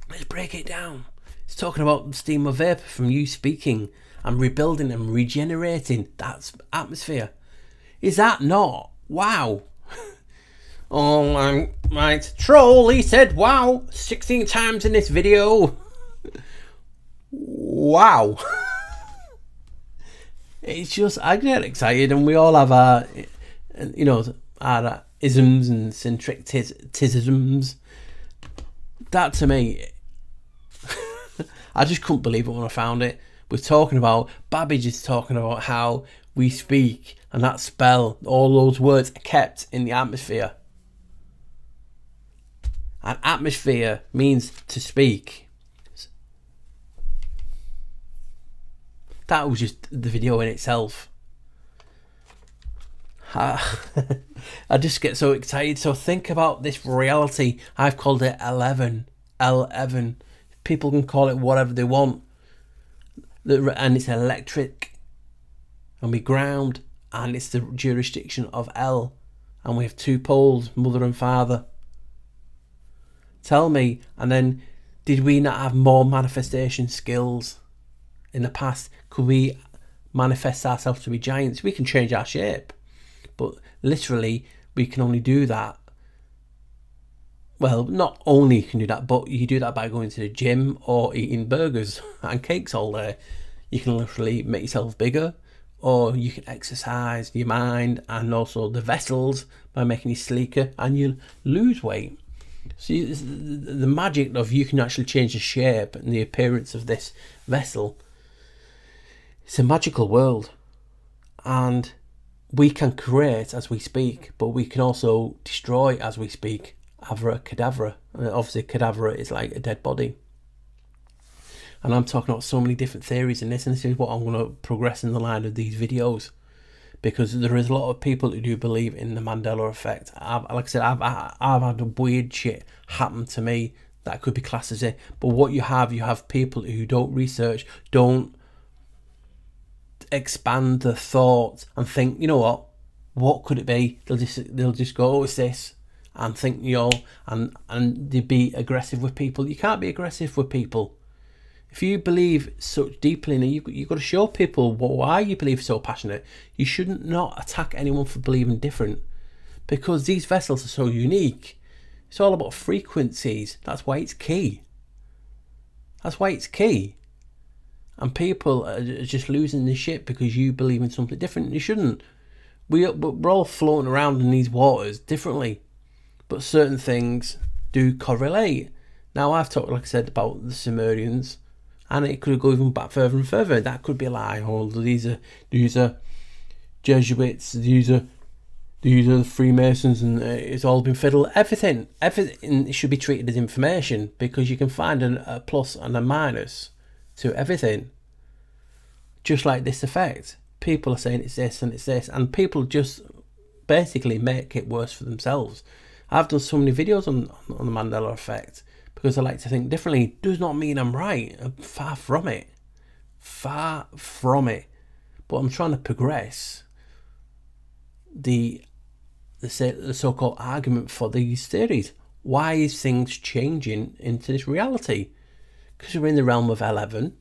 Let's break it down. It's talking about steam or vapour from you speaking and rebuilding and regenerating. That's atmosphere. Is that not? Wow. Oh, right. Troll, he said wow 16 times in this video. Wow. It's just, I get excited, and we all have our, our isms and syncretisms. That, to me, I just couldn't believe it when I found it. We're talking about, Babbage is talking about how we speak, and that spell, all those words are kept in the atmosphere. And atmosphere means to speak. That was just the video in itself. I just get so excited. So think about this reality. I've called it 11. L11. People can call it whatever they want. And it's electric. And we ground. And it's the jurisdiction of L. And we have 2 poles, mother and father. Tell me, and then did we not have more manifestation skills in the past? Could we manifest ourselves to be giants? We can change our shape. But literally, we can only do that. Well, not only can you do that, but you do that by going to the gym or eating burgers and cakes all day. You can literally make yourself bigger, or you can exercise your mind and also the vessels by making you sleeker, and you lose weight. See, the magic of you can actually change the shape and the appearance of this vessel. It's a magical world, and we can create as we speak, but we can also destroy as we speak. Avra Kedavra. And obviously, Kedavra is like a dead body. And I'm talking about so many different theories in this, and this is what I'm going to progress in the line of these videos, because there is a lot of people who do believe in the Mandela effect. Like I said, I've had weird shit happen to me that could be classed as it. But what you have people who don't research, don't expand the thoughts and think, you know what could it be? They'll just go, oh, it's this, and think, and they be aggressive with people. You can't be aggressive with people. If you believe so deeply in it, you've got to show people why you believe so passionate. You shouldn't not attack anyone for believing different, because these vessels are so unique. It's all about frequencies. That's why it's key. And people are just losing the shit because you believe in something different. You shouldn't. We're all floating around in these waters differently, but certain things do correlate. Now, I've talked, like I said, about the Sumerians, and it could go even back further and further. That could be a lie. Oh, these are Jesuits. These are the Freemasons, and it's all been fiddled. Everything should be treated as information, because you can find a plus and a minus to everything. Just like this effect, people are saying it's this and it's this, and people just basically make it worse for themselves. I've done so many videos on the Mandela effect, because I like to think differently. Does not mean I'm right. I'm far from it. But I'm trying to progress the so-called argument for these theories. Why is things changing into this reality? Because we're in the realm of 11,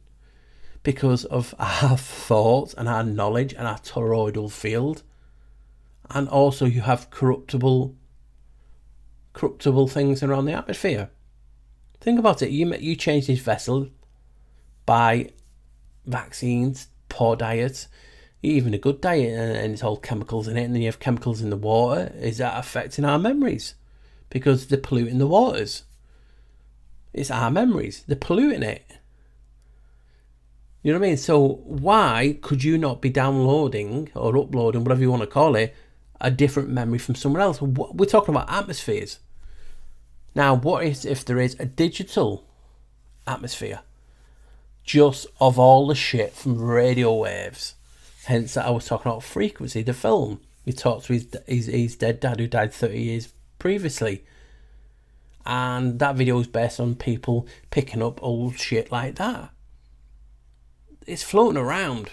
because of our thoughts and our knowledge and our toroidal field, and also you have corruptible things around the atmosphere. Think about it. You change this vessel by vaccines, poor diet, even a good diet, and it's all chemicals in it, and then you have chemicals in the water. Is that affecting our memories? Because they're polluting the waters. It's our memories. They're polluting it. You know what I mean? So why could you not be downloading or uploading, whatever you want to call it, a different memory from somewhere else? We're talking about atmospheres. Now, what if there is a digital atmosphere just of all the shit from radio waves? Hence, I was talking about Frequency, the film. He talked to his dead dad who died 30 years previously. And that video is based on people picking up old shit like that. It's floating around.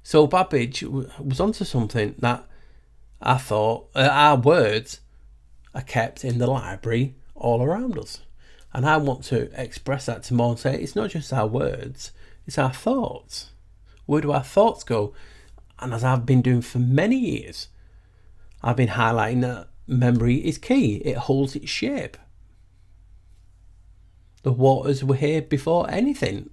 So Babbage was onto something that I thought our words are kept in the library all around us. And I want to express that to more and say it's not just our words, it's our thoughts. Where do our thoughts go? And as I've been doing for many years, I've been highlighting that memory is key. It holds its shape. The waters were here before anything.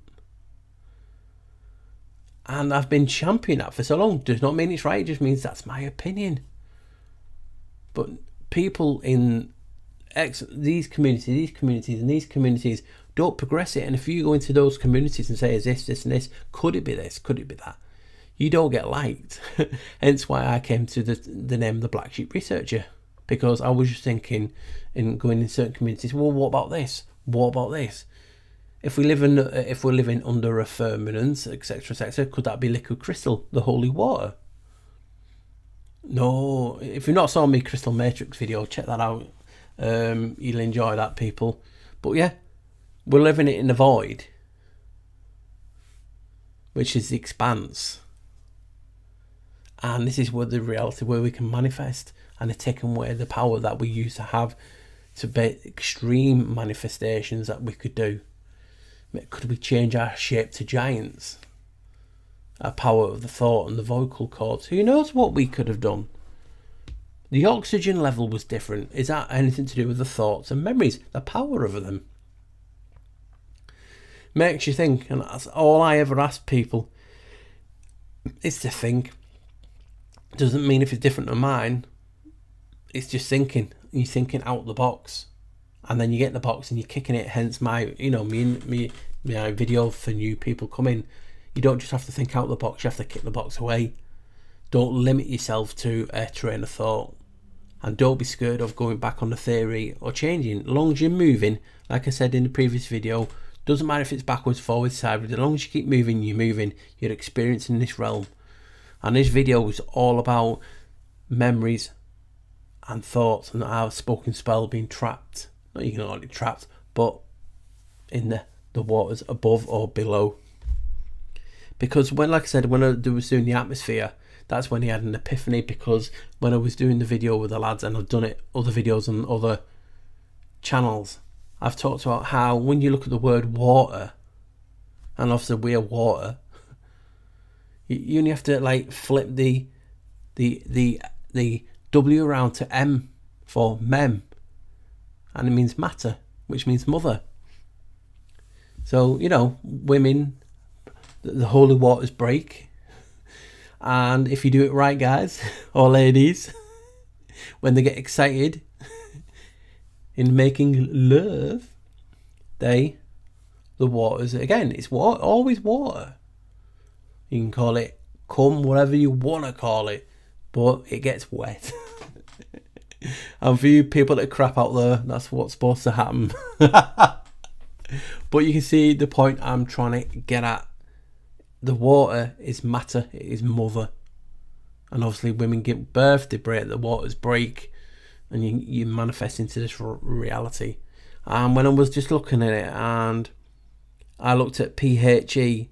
And I've been championing that for so long. Does not mean it's right, it just means that's my opinion. But people in these communities don't progress it. And if you go into those communities and say, is this and this, could it be this, could it be that, you don't get liked. Hence why I came to the name the Black Sheep Researcher, because I was just thinking in going in certain communities, well, what about this, what about this? If we're living under a firmament, etc., could that be liquid crystal, the holy water? No, if you've not saw my Crystal Matrix video, check that out. You'll enjoy that, people. But yeah, we're living it in the void, which is the expanse. And this is where the reality where we can manifest, and they're taking away the power that we used to have to be extreme manifestations that we could do. Could we change our shape to giants? Our power of the thought and the vocal cords. Who knows what we could have done? The oxygen level was different. Is that anything to do with the thoughts and memories? The power of them makes you think, and that's all I ever ask people is to think. Doesn't mean if it's different than mine. It's just thinking. You're thinking out the box, and then you get in the box and you're kicking it. Hence my, my video for new people coming. You don't just have to think out the box. You have to kick the box away. Don't limit yourself to a train of thought, and don't be scared of going back on the theory or changing. As long as you're moving, like I said in the previous video, doesn't matter if it's backwards, forwards, sideways. As long as you keep moving, you're moving. You're experiencing this realm. And this video was all about memories and thoughts and our spoken spell being trapped. Not economically trapped, but in the waters above or below. Because when, like I said, when I was doing the atmosphere, that's when he had an epiphany. Because when I was doing the video with the lads, and I've done it, other videos on other channels, I've talked about how when you look at the word water, and obviously we are water, you only have to like flip the W around to M for mem, and it means matter, which means mother. So women, the holy waters break, and if you do it right, guys or ladies, when they get excited in making love, the waters again. It's water, always water. You can call it cum, whatever you want to call it, but it gets wet. And for you people that crap out there, that's what's supposed to happen. But you can see the point I'm trying to get at. The water is matter, it is mother. And obviously women give birth, they break, the waters break, and you manifest into this reality. And when I was just looking at it, and I looked at PHE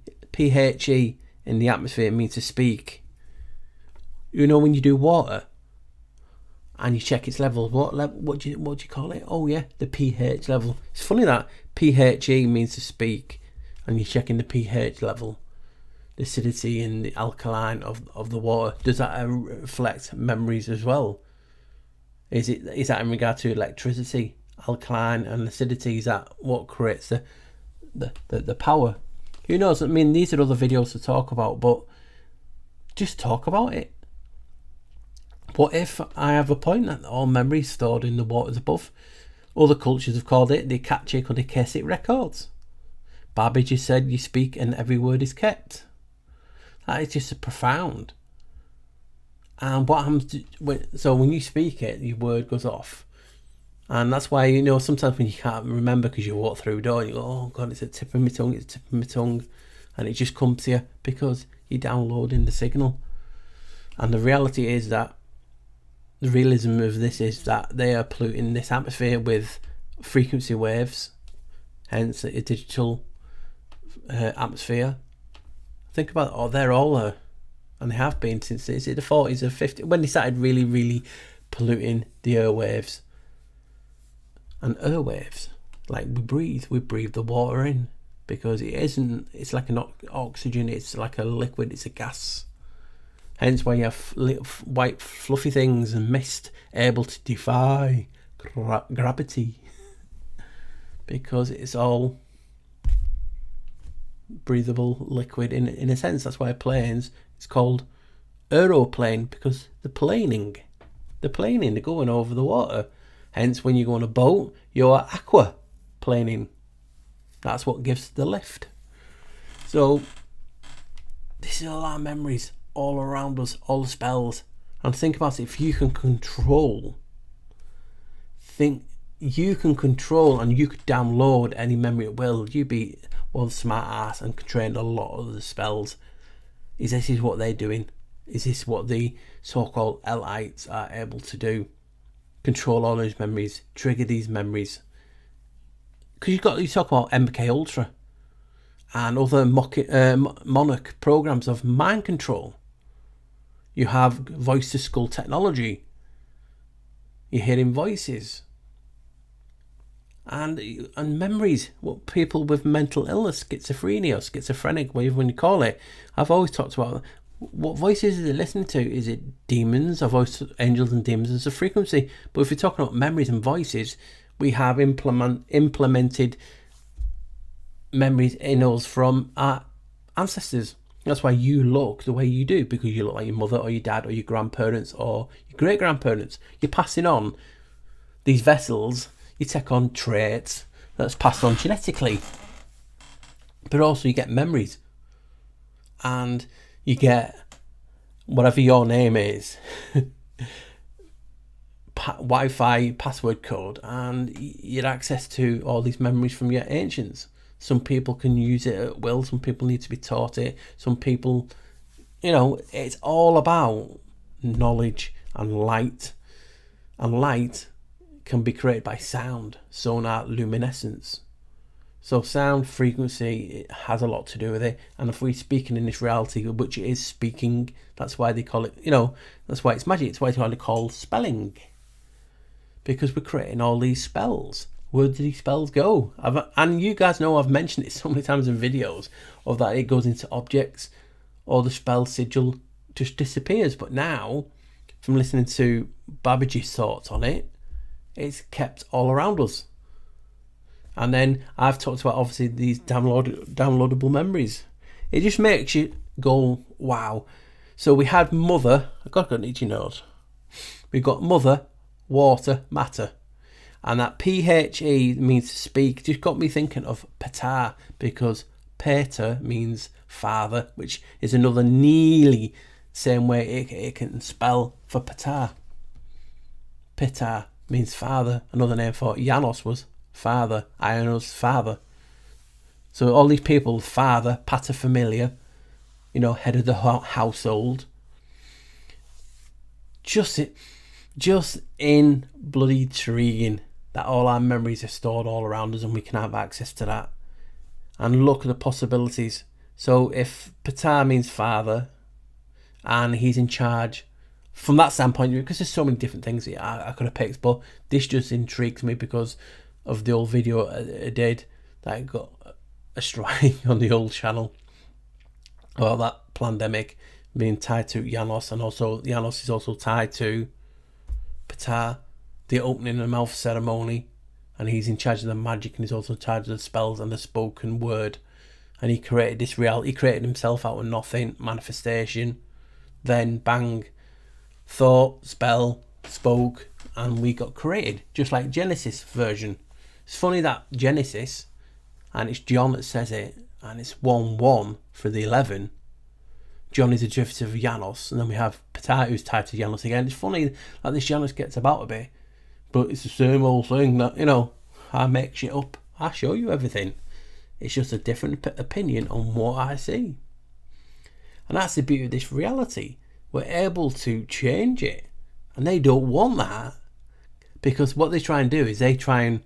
in the atmosphere, it means to speak. When you do water and you check its level, what do you call it? Oh yeah, the pH level. It's funny that PHE means to speak, and you're checking the pH level, the acidity and the alkaline of the water. Does that reflect memories as well? Is that in regard to electricity, alkaline and acidity? Is that what creates the power? Who knows? I mean, these are other videos to talk about, but just talk about it. What if I have a point that all memories stored in the waters above? Other cultures have called it the Akashic or the Akashic records. Babbage has said you speak and every word is kept. That is just profound. And what happens when you speak it, your word goes off. And that's why, sometimes when you can't remember because you walk through a door and you go, oh God, it's a tip of my tongue, and it just comes to you because you're downloading the signal. And the reality is that the realism of this is that they are polluting this atmosphere with frequency waves, hence a digital atmosphere. Think about it, they're all there, and they have been since the 40s or 50s, when they started really, really polluting the airwaves. And airwaves, like we breathe the water in, because it's like an oxygen, it's like a liquid, it's a gas. Hence why you have little white fluffy things and mist able to defy gravity, because it's all breathable liquid in a sense. That's why planes, it's called aeroplane, because they're planing, they're going over the water. Hence when you go on a boat, you're aquaplaning. That's what gives the lift. So this is all our memories all around us, all the spells. And think about it, if you can control and you could download any memory at will, you'd be one smart ass and could train a lot of the spells. This is what they're doing. Is this what the so-called elites are able to do? Control all those memories, trigger these memories. Because you talk about MK Ultra and other monarch programs of mind control. You have voice to skull technology. You're hearing voices. And memories. What people with mental illness, schizophrenia or schizophrenic, whatever you call it. I've always talked about what voices is it listening to? Is it demons? I've always angels and demons as a frequency. But if you're talking about memories and voices, we have implemented memories in us from our ancestors. That's why you look the way you do, because you look like your mother or your dad or your grandparents or your great-grandparents. You're passing on these vessels. You take on traits that's passed on genetically. But also you get memories. And you get whatever your name is, Wi-Fi password code, and you get access to all these memories from your ancients. Some people can use it at will, some people need to be taught it, some people, it's all about knowledge and light. And light can be created by sound, sonar, luminescence. So sound, frequency, it has a lot to do with it. And if we're speaking in this reality, which it is speaking, that's why they call it, that's why it's magic. It's why it's called spelling. Because we're creating all these spells. Where do these spells go? And you guys know I've mentioned it so many times in videos of that it goes into objects or the spell sigil just disappears. But now, from listening to Babbage's thoughts on it, it's kept all around us. And then I've talked about obviously these downloadable memories. It just makes you go, wow. So we had mother. I've got to need your notes. We've got mother, water, matter. And that PHE means to speak. Just got me thinking of Patar, because Pater means father, which is another nearly same way it can spell for Patar. Pitar means father. Another name for Janos was father, Ionos father. So all these people, father, paterfamilias, head of the household. Just in bloody intriguing that all our memories are stored all around us and we can have access to that. And look at the possibilities. So if Patar means father and he's in charge, from that standpoint, because there's so many different things I could have picked, but this just intrigues me because of the old video I did that got a strike on the old channel about that pandemic being tied to Janos, and also Janos is also tied to Patar, the opening of the mouth ceremony, and he's in charge of the magic, and he's also in charge of the spells and the spoken word. And he created this reality. He created himself out of nothing, manifestation. Then bang, thought, spell, spoke, and we got created, just like Genesis version. It's funny that Genesis, and it's John that says it, and it's 1-1 for the 11. John is a derivative of Janos, and then we have Patar who's tied to Janos again. It's funny that this Janos gets about a bit, but it's the same old thing that, I make shit up. I show you everything. It's just a different opinion on what I see. And that's the beauty of this reality. We're able to change it. And they don't want that, because what they try and do is they try and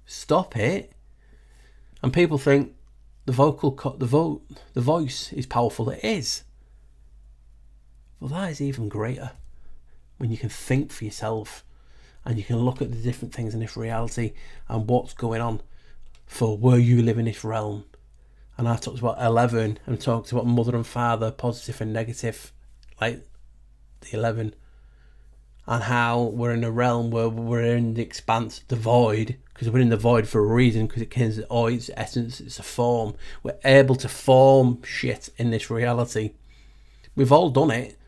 stop it. And people think the voice is powerful. It is. Well, that is even greater when you can think for yourself and you can look at the different things in this reality and what's going on for where you live in this realm. And I talked about 11 and talked about mother and father, positive and negative, like the 11, and how we're in a realm where we're in the expanse, the void, because we're in the void for a reason, because it can, its essence, it's a form. We're able to form shit in this reality. We've all done it,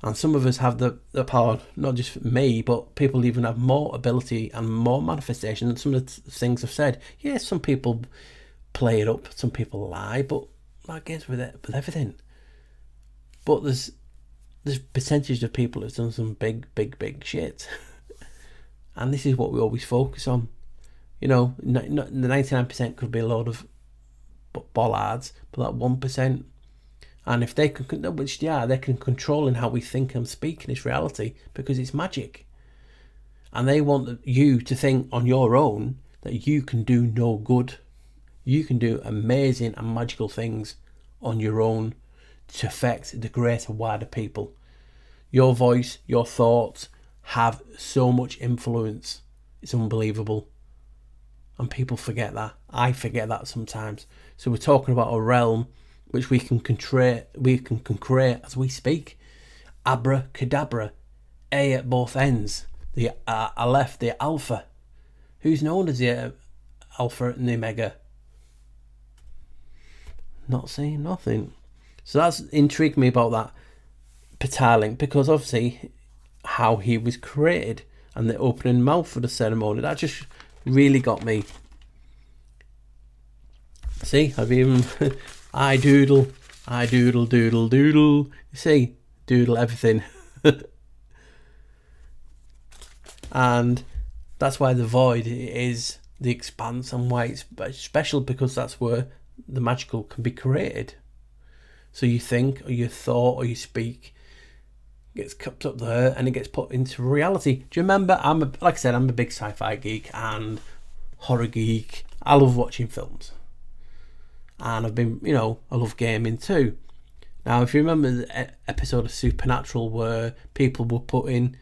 and some of us have the power, not just me, but people even have more ability and more manifestation than some of the things I've said. Yes, some people play it up, some people lie, but that gets with it, with everything. But there's percentage of people that's done some big shit. And this is what we always focus on. The 99% could be a load of bollards, but that 1%, And if they can, which they can control in how we think and speak in this reality, because it's magic. And they want you to think on your own that you can do no good. You can do amazing and magical things on your own to affect the greater, wider people. Your voice, your thoughts have so much influence. It's unbelievable. And people forget that. I forget that sometimes. So we're talking about a realm which we can create as we speak. Abracadabra, A at both ends, the Aleph, the Alpha. Who's known as the Alpha and the Omega? Not saying nothing. So that's intrigued me about that Ptah, because obviously how he was created and the opening mouth for the ceremony, that just really got me. See, I've even I doodle doodle doodle. You see, doodle everything. And that's why the void is the expanse, and why it's special, because that's where the magical can be created. So you think, or you thought, or you speak, gets kept up there and it gets put into reality. Do you remember, like I said, I'm a big sci-fi geek and horror geek. I love watching films. And I've been, I love gaming too. Now, if you remember the episode of Supernatural where people were putting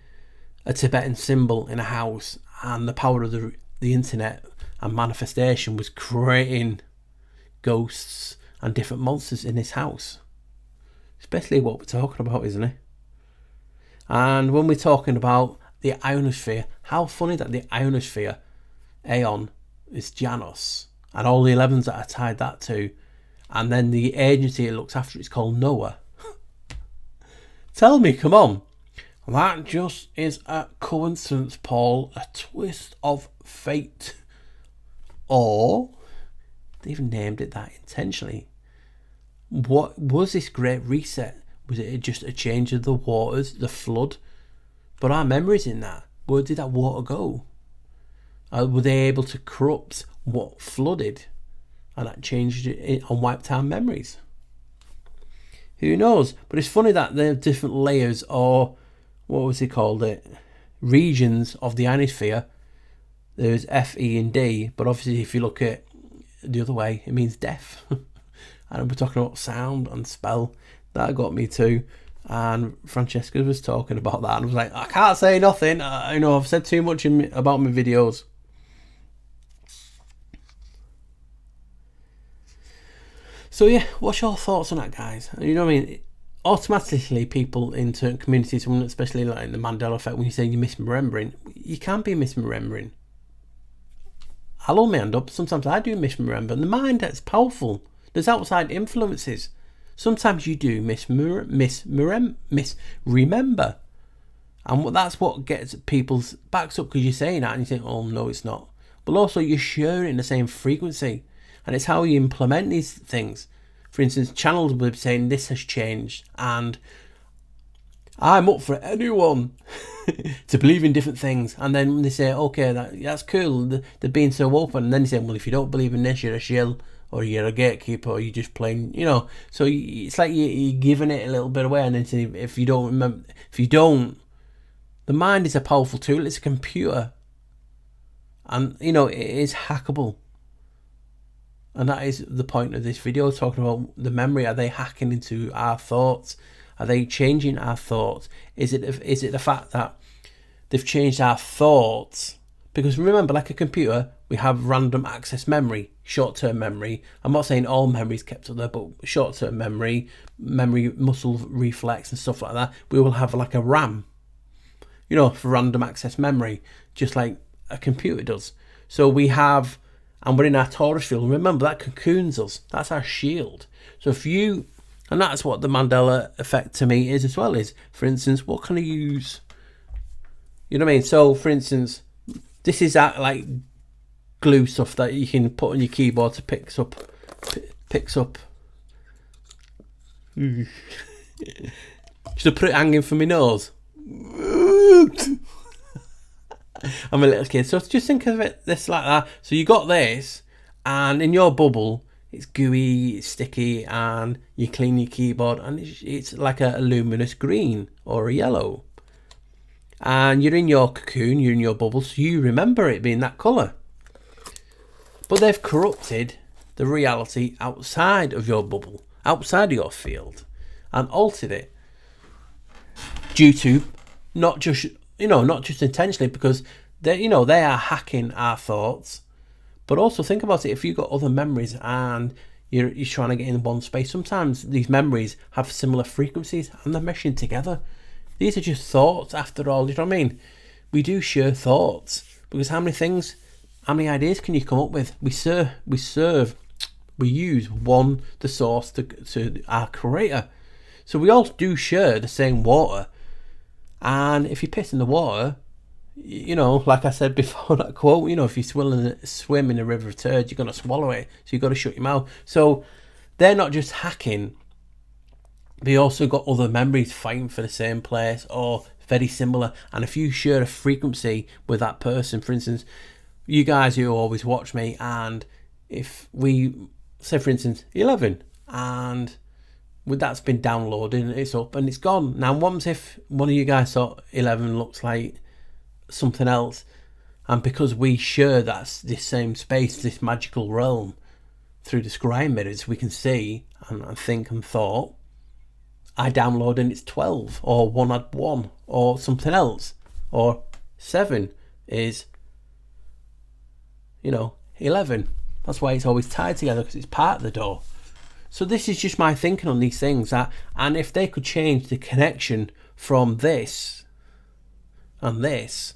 a Tibetan symbol in a house, and the power of the internet and manifestation was creating ghosts and different monsters in this house. Especially what we're talking about, isn't it? And when we're talking about the ionosphere, how funny that the ionosphere, Aeon, is Janos, and all the 11s that I tied that to, and then the agency it looks after it's called Noah. Tell me, come on. That just is a coincidence, Paul, a twist of fate. Or they even named it that intentionally. What was this great reset? Was it just a change of the waters, the flood? But our memories in that, where did that water go? Were they able to corrupt what flooded? And that changed it and wiped our memories? Who knows? But it's funny that there are different layers, or what was he called it? Regions of the ionosphere. There's F, E and D, but obviously if you look at the other way, it means death. And we're talking about sound and spell. That got me too. And Francesca was talking about that, and I was like, I can't say nothing. I've said too much about my videos. So yeah, what's your thoughts on that, guys? You know what I mean? Automatically, people in certain communities, especially like the Mandela effect, when you say you're misremembering, you can't be misremembering. I'll hold my hand up. Sometimes I do misremember. And the mind, that's powerful. There's outside influences. Sometimes you do misremember. And that's what gets people's backs up, because you're saying that and you think, oh, no, it's not. But also you're sharing the same frequency. And it's how you implement these things. For instance, channels will be saying this has changed. And I'm up for anyone to believe in different things. And then they say, okay, that's cool. They're being so open. And then they say, well, if you don't believe in this, you're a shill, or you're a gatekeeper, or you're just plain, So it's like you're giving it a little bit away. And then say, if you don't, the mind is a powerful tool. It's a computer. And, it is hackable. And that is the point of this video, talking about the memory. Are they hacking into our thoughts? Are they changing our thoughts? Is it the fact that they've changed our thoughts? Because remember, like a computer, we have random access memory, short-term memory. I'm not saying all memory is kept up there, but short-term memory, muscle reflex and stuff like that. We will have like a RAM, for random access memory, just like a computer does. So we have, and we're in our torus field. Remember, that cocoons us. That's our shield. So and that's what the Mandela effect to me is as well, is, for instance, what can I use? You know what I mean? So, for instance, this is that like glue stuff that you can put on your keyboard to picks up. Should I put it hanging from my nose? I'm a little kid. So just think of it this like that. So you got this, and in your bubble, it's gooey, it's sticky, and you clean your keyboard and it's like a luminous green or a yellow. And you're in your cocoon, you're in your bubble, so you remember it being that colour. But they've corrupted the reality outside of your bubble, outside of your field, and altered it due to not just intentionally, because they are hacking our thoughts. But also think about it, if you've got other memories and you're trying to get in one space, sometimes these memories have similar frequencies and they're meshing together. These are just thoughts after all, you know what I mean? We do share thoughts, because how many ideas can you come up with? We use the source to our creator. So we all do share the same water. And if you piss in the water, like I said before, that quote, if you swim in a river of turds, you're going to swallow it. So you've got to shut your mouth. So they're not just hacking. They also got other memories fighting for the same place or very similar. And if you share a frequency with that person, for instance, you guys who always watch me, and if we say, for instance, 11, and that's been downloaded, it's up and it's gone. Now, what if one of you guys thought 11 looks like something else, and because we share this same space, this magical realm, through the scrying mirrors, we can see and think and thought, I download and it's 12, or 1 had 1, or something else, or 7 is 11. That's why it's always tied together, because it's part of the door. So this is just my thinking on these things, and if they could change the connection from this and this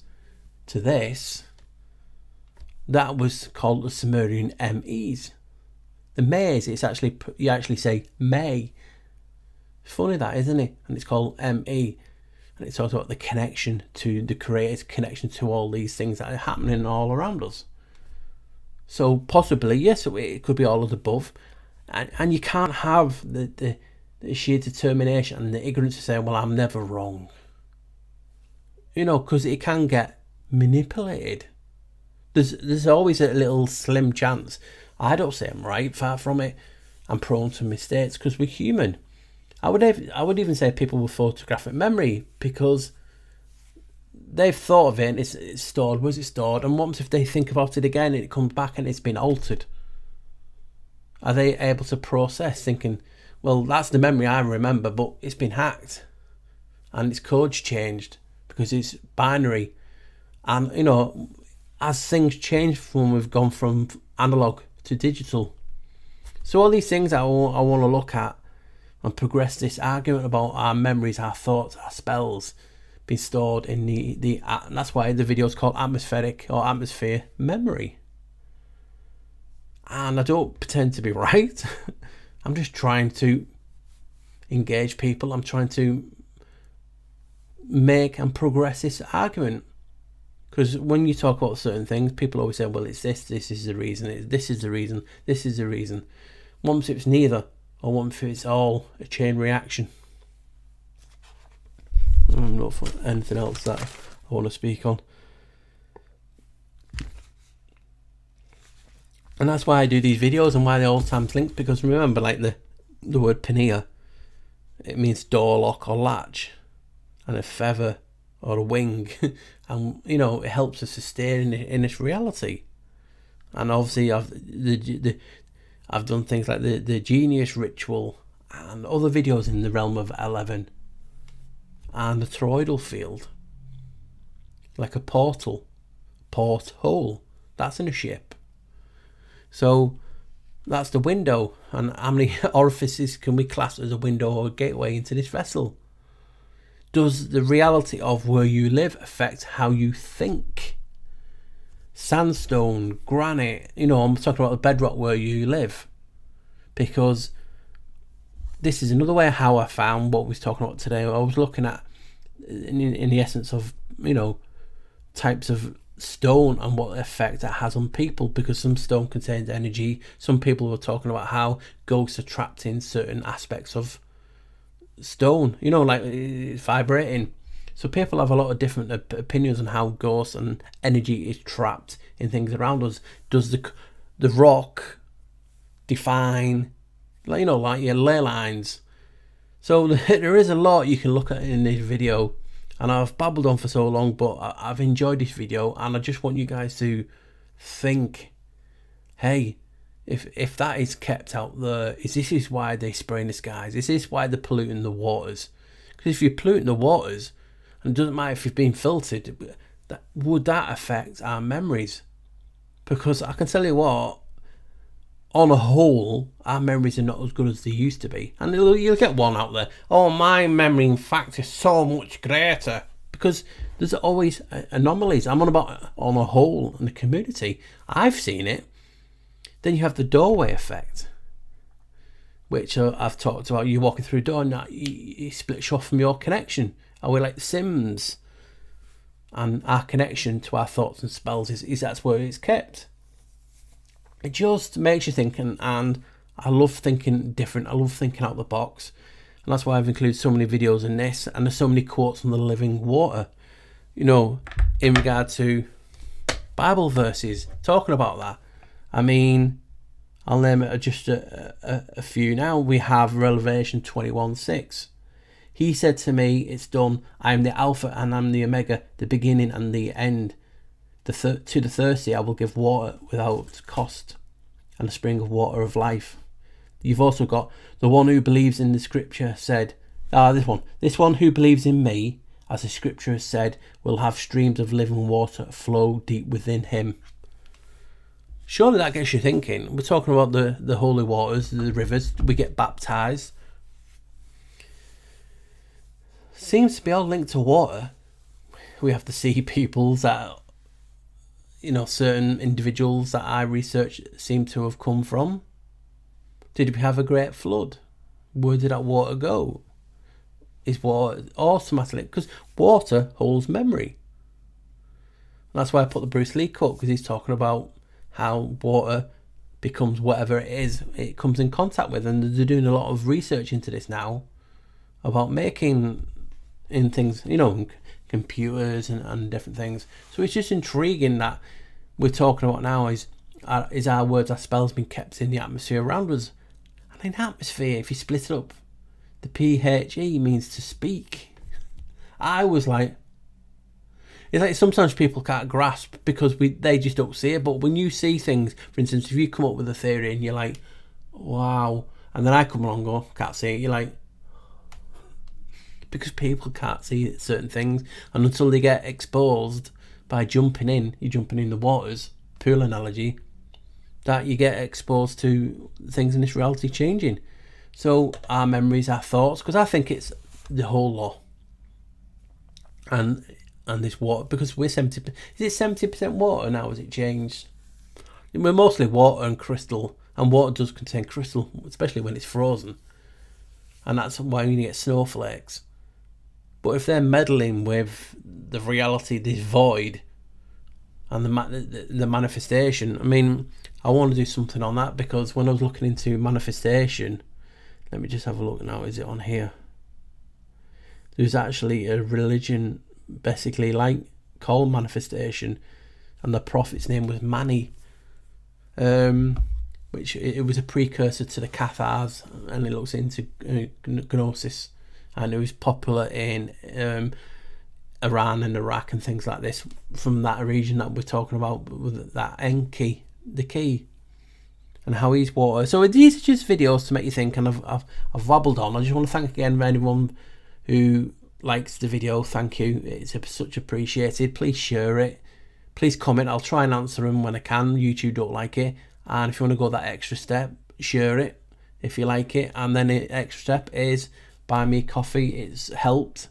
to this, that was called the Sumerian MEs. The maze, you actually say may. Funny that, isn't it? And it's called ME, and it's talks about the connection to the creator's connection to all these things that are happening all around us. So possibly, yes, it could be all of the above. And you can't have the sheer determination and the ignorance to say, well, I'm never wrong. Because it can get manipulated. There's always a little slim chance. I don't say I'm right, far from it. I'm prone to mistakes because we're human. I would even say people with photographic memory, because they've thought of it and it's stored. Was it stored? And what if they think about it again and it comes back and it's been altered? Are they able to process thinking, well, that's the memory I remember, but it's been hacked and its code's changed because it's binary. And, as things change when we've gone from analog to digital. So all these things I want to look at and progress this argument about our memories, our thoughts, our spells being stored in the and that's why the video is called atmospheric or atmosphere memory. And I don't pretend to be right. I'm just trying to engage people. I'm trying to make and progress this argument. Because when you talk about certain things, people always say, well, it's this is the reason, this is the reason, this is the reason. Once it's neither, or once it's all a chain reaction. Not for anything else that I want to speak on. And that's why I do these videos and why they're all times linked, because remember, like the word panea, it means door lock or latch, and a feather or a wing, and it helps us to stay in this reality. And obviously I've done things like the genius ritual and other videos in the realm of 11 and the toroidal field, like a porthole, that's in a ship. So that's the window, and how many orifices can we class as a window or a gateway into this vessel? Does the reality of where you live affect how you think? Sandstone, granite, I'm talking about the bedrock where you live, because this is another way how I found what we was talking about today. I was looking at in the essence of types of stone and what effect it has on people, because some stone contains energy. Some people were talking about how ghosts are trapped in certain aspects of stone, like it's vibrating. So people have a lot of different opinions on how ghosts and energy is trapped in things around us. Does the rock define, like, you know, like your ley lines. So there is a lot you can look at in this video, and I've babbled on for so long, but I've enjoyed this video, and I just want you guys to think, hey, if that is kept out there, this is why they spray in the skies? Is this why they're polluting the waters? Because if you're polluting the waters, and it doesn't matter if you've been filtered, would that affect our memories? Because I can tell you what, on a whole, our memories are not as good as they used to be. And you'll get one out there, oh, my memory in fact is so much greater. Because there's always anomalies. I'm on about on a whole in the community. I've seen it. Then you have the doorway effect, which I've talked about. You're walking through a door and you split you off from your connection. Are we like The Sims? And our connection to our thoughts and spells is that's where it's kept. It just makes you think, and I love thinking different. I love thinking out the box, and that's why I've included so many videos in this, and there's so many quotes on the living water, you know, in regard to Bible verses talking about that. I mean, I'll name it just a few now. We have Revelation 21:6. He said to me, it's done. I am the Alpha and I'm the Omega, the beginning and the end. To the thirsty I will give water without cost, and a spring of water of life. You've also got the one who believes in the scripture said, this one who believes in me, as the scripture has said, will have streams of living water flow deep within him. Surely that gets you thinking. We're talking about the holy waters, the rivers. We get baptized. Seems to be all linked to water. We have to see peoples that, you know, certain individuals that I research seem to have come from. Did we have a great flood? Where did that water go? Is water automatically? Because water holds memory. That's why I put the Bruce Lee quote, because he's talking about how water becomes whatever it is it comes in contact with, and they're doing a lot of research into this now about making in things, you know, computers and different things. So it's just intriguing that we're talking about now is our words, our spells being kept in the atmosphere around us. And in atmosphere, if you split it up, the PHE means to speak. I was like, it's like sometimes people can't grasp because they just don't see it. But when you see things, for instance, if you come up with a theory and you're like, wow, and then I come along and go, can't see it, you're like, because people can't see certain things, and until they get exposed by jumping in the waters, pool analogy, that you get exposed to things in this reality changing. So our memories, our thoughts, because I think it's the whole law, and this water, because we're 70%. Is it 70% water now? Has it changed? We're mostly water and crystal, and water does contain crystal, especially when it's frozen, and that's why you get snowflakes. But if they're meddling with the reality, this void, and the manifestation, I mean, I want to do something on that, because when I was looking into manifestation, let me just have a look now, is it on here? There's actually a religion basically like called manifestation, and the prophet's name was Mani, which it was a precursor to the Cathars, and it looks into Gnosis. And it was popular in Iran and Iraq and things like this, from that region that we're talking about, with that Enki, the key, and how he's water. So these are just videos to make you think, and I've wabbled on. I just want to thank again anyone who likes the video. Thank you, it's such appreciated. Please share it, please comment. I'll try and answer them when I can. YouTube don't like it, and if you want to go that extra step, share it if you like it. And then the extra step is buy me coffee. It's helped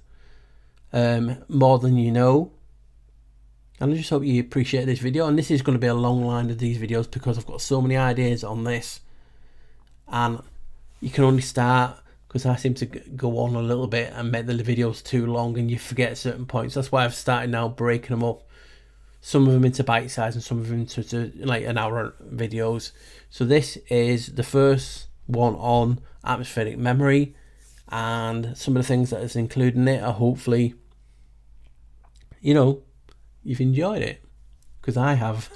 more than you know, and I just hope you appreciate this video. And this is going to be a long line of these videos, because I've got so many ideas on this, and you can only start, because I seem to go on a little bit and make the videos too long and you forget certain points. That's why I've started now breaking them up, some of them into bite size and some of them into like an hour videos. So this is the first one on atmospheric memory, and some of the things that is included in it are hopefully, you know, you've enjoyed it, because I have.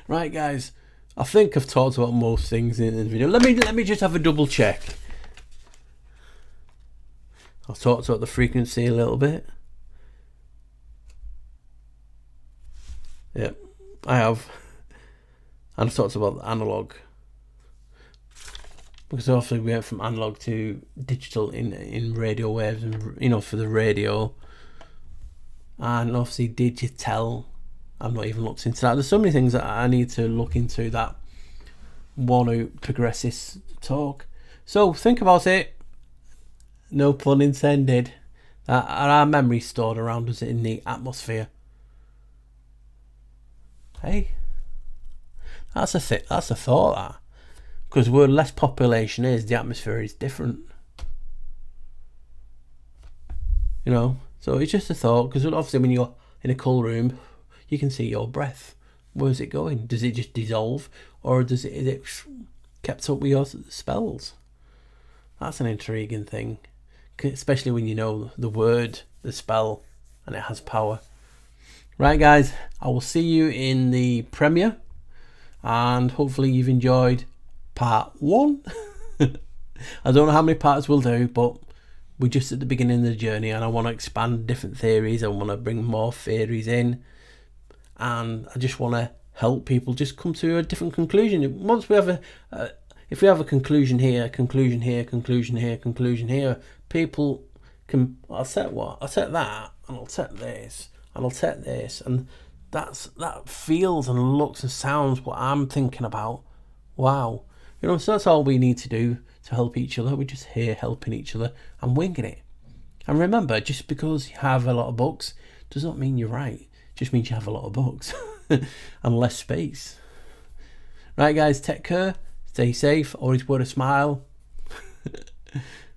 Right guys, I think I've talked about most things in the video. Let me just have a double check. I've talked about the frequency a little bit. Yep, I have. And I've talked about the analog. Because obviously we went from analog to digital in radio waves, and you know, for the radio. And obviously digital. I've not even looked into that. There's so many things that I need to look into that want to progress this talk. So think about it. No pun intended. Are our memories stored around us in the atmosphere? Hey, that's a thought. That, because where less population is, the atmosphere is different. You know, so it's just a thought. Because obviously, when you're in a cool room, you can see your breath. Where's it going? Does it just dissolve, or is it kept up with your spells? That's an intriguing thing, especially when you know the word, the spell, and it has power. Right, guys, I will see you in the premiere, and hopefully you've enjoyed part 1. I don't know how many parts we'll do, but we're just at the beginning of the journey, and I want to expand different theories. I want to bring more theories in. And I just want to help people just come to a different conclusion. Once we have if we have a conclusion here, conclusion here, conclusion here, conclusion here, people can, I'll set what? I'll set that, and I'll set this, and I'll set this, and that feels and looks and sounds what I'm thinking about. Wow. You know, so that's all we need to do to help each other. We're just here helping each other and winging it. And remember, just because you have a lot of books does not mean you're right. Just means you have a lot of books and less space. Right, guys, take care, stay safe, always wear a smile,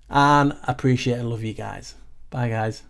and appreciate and love you guys. Bye, guys.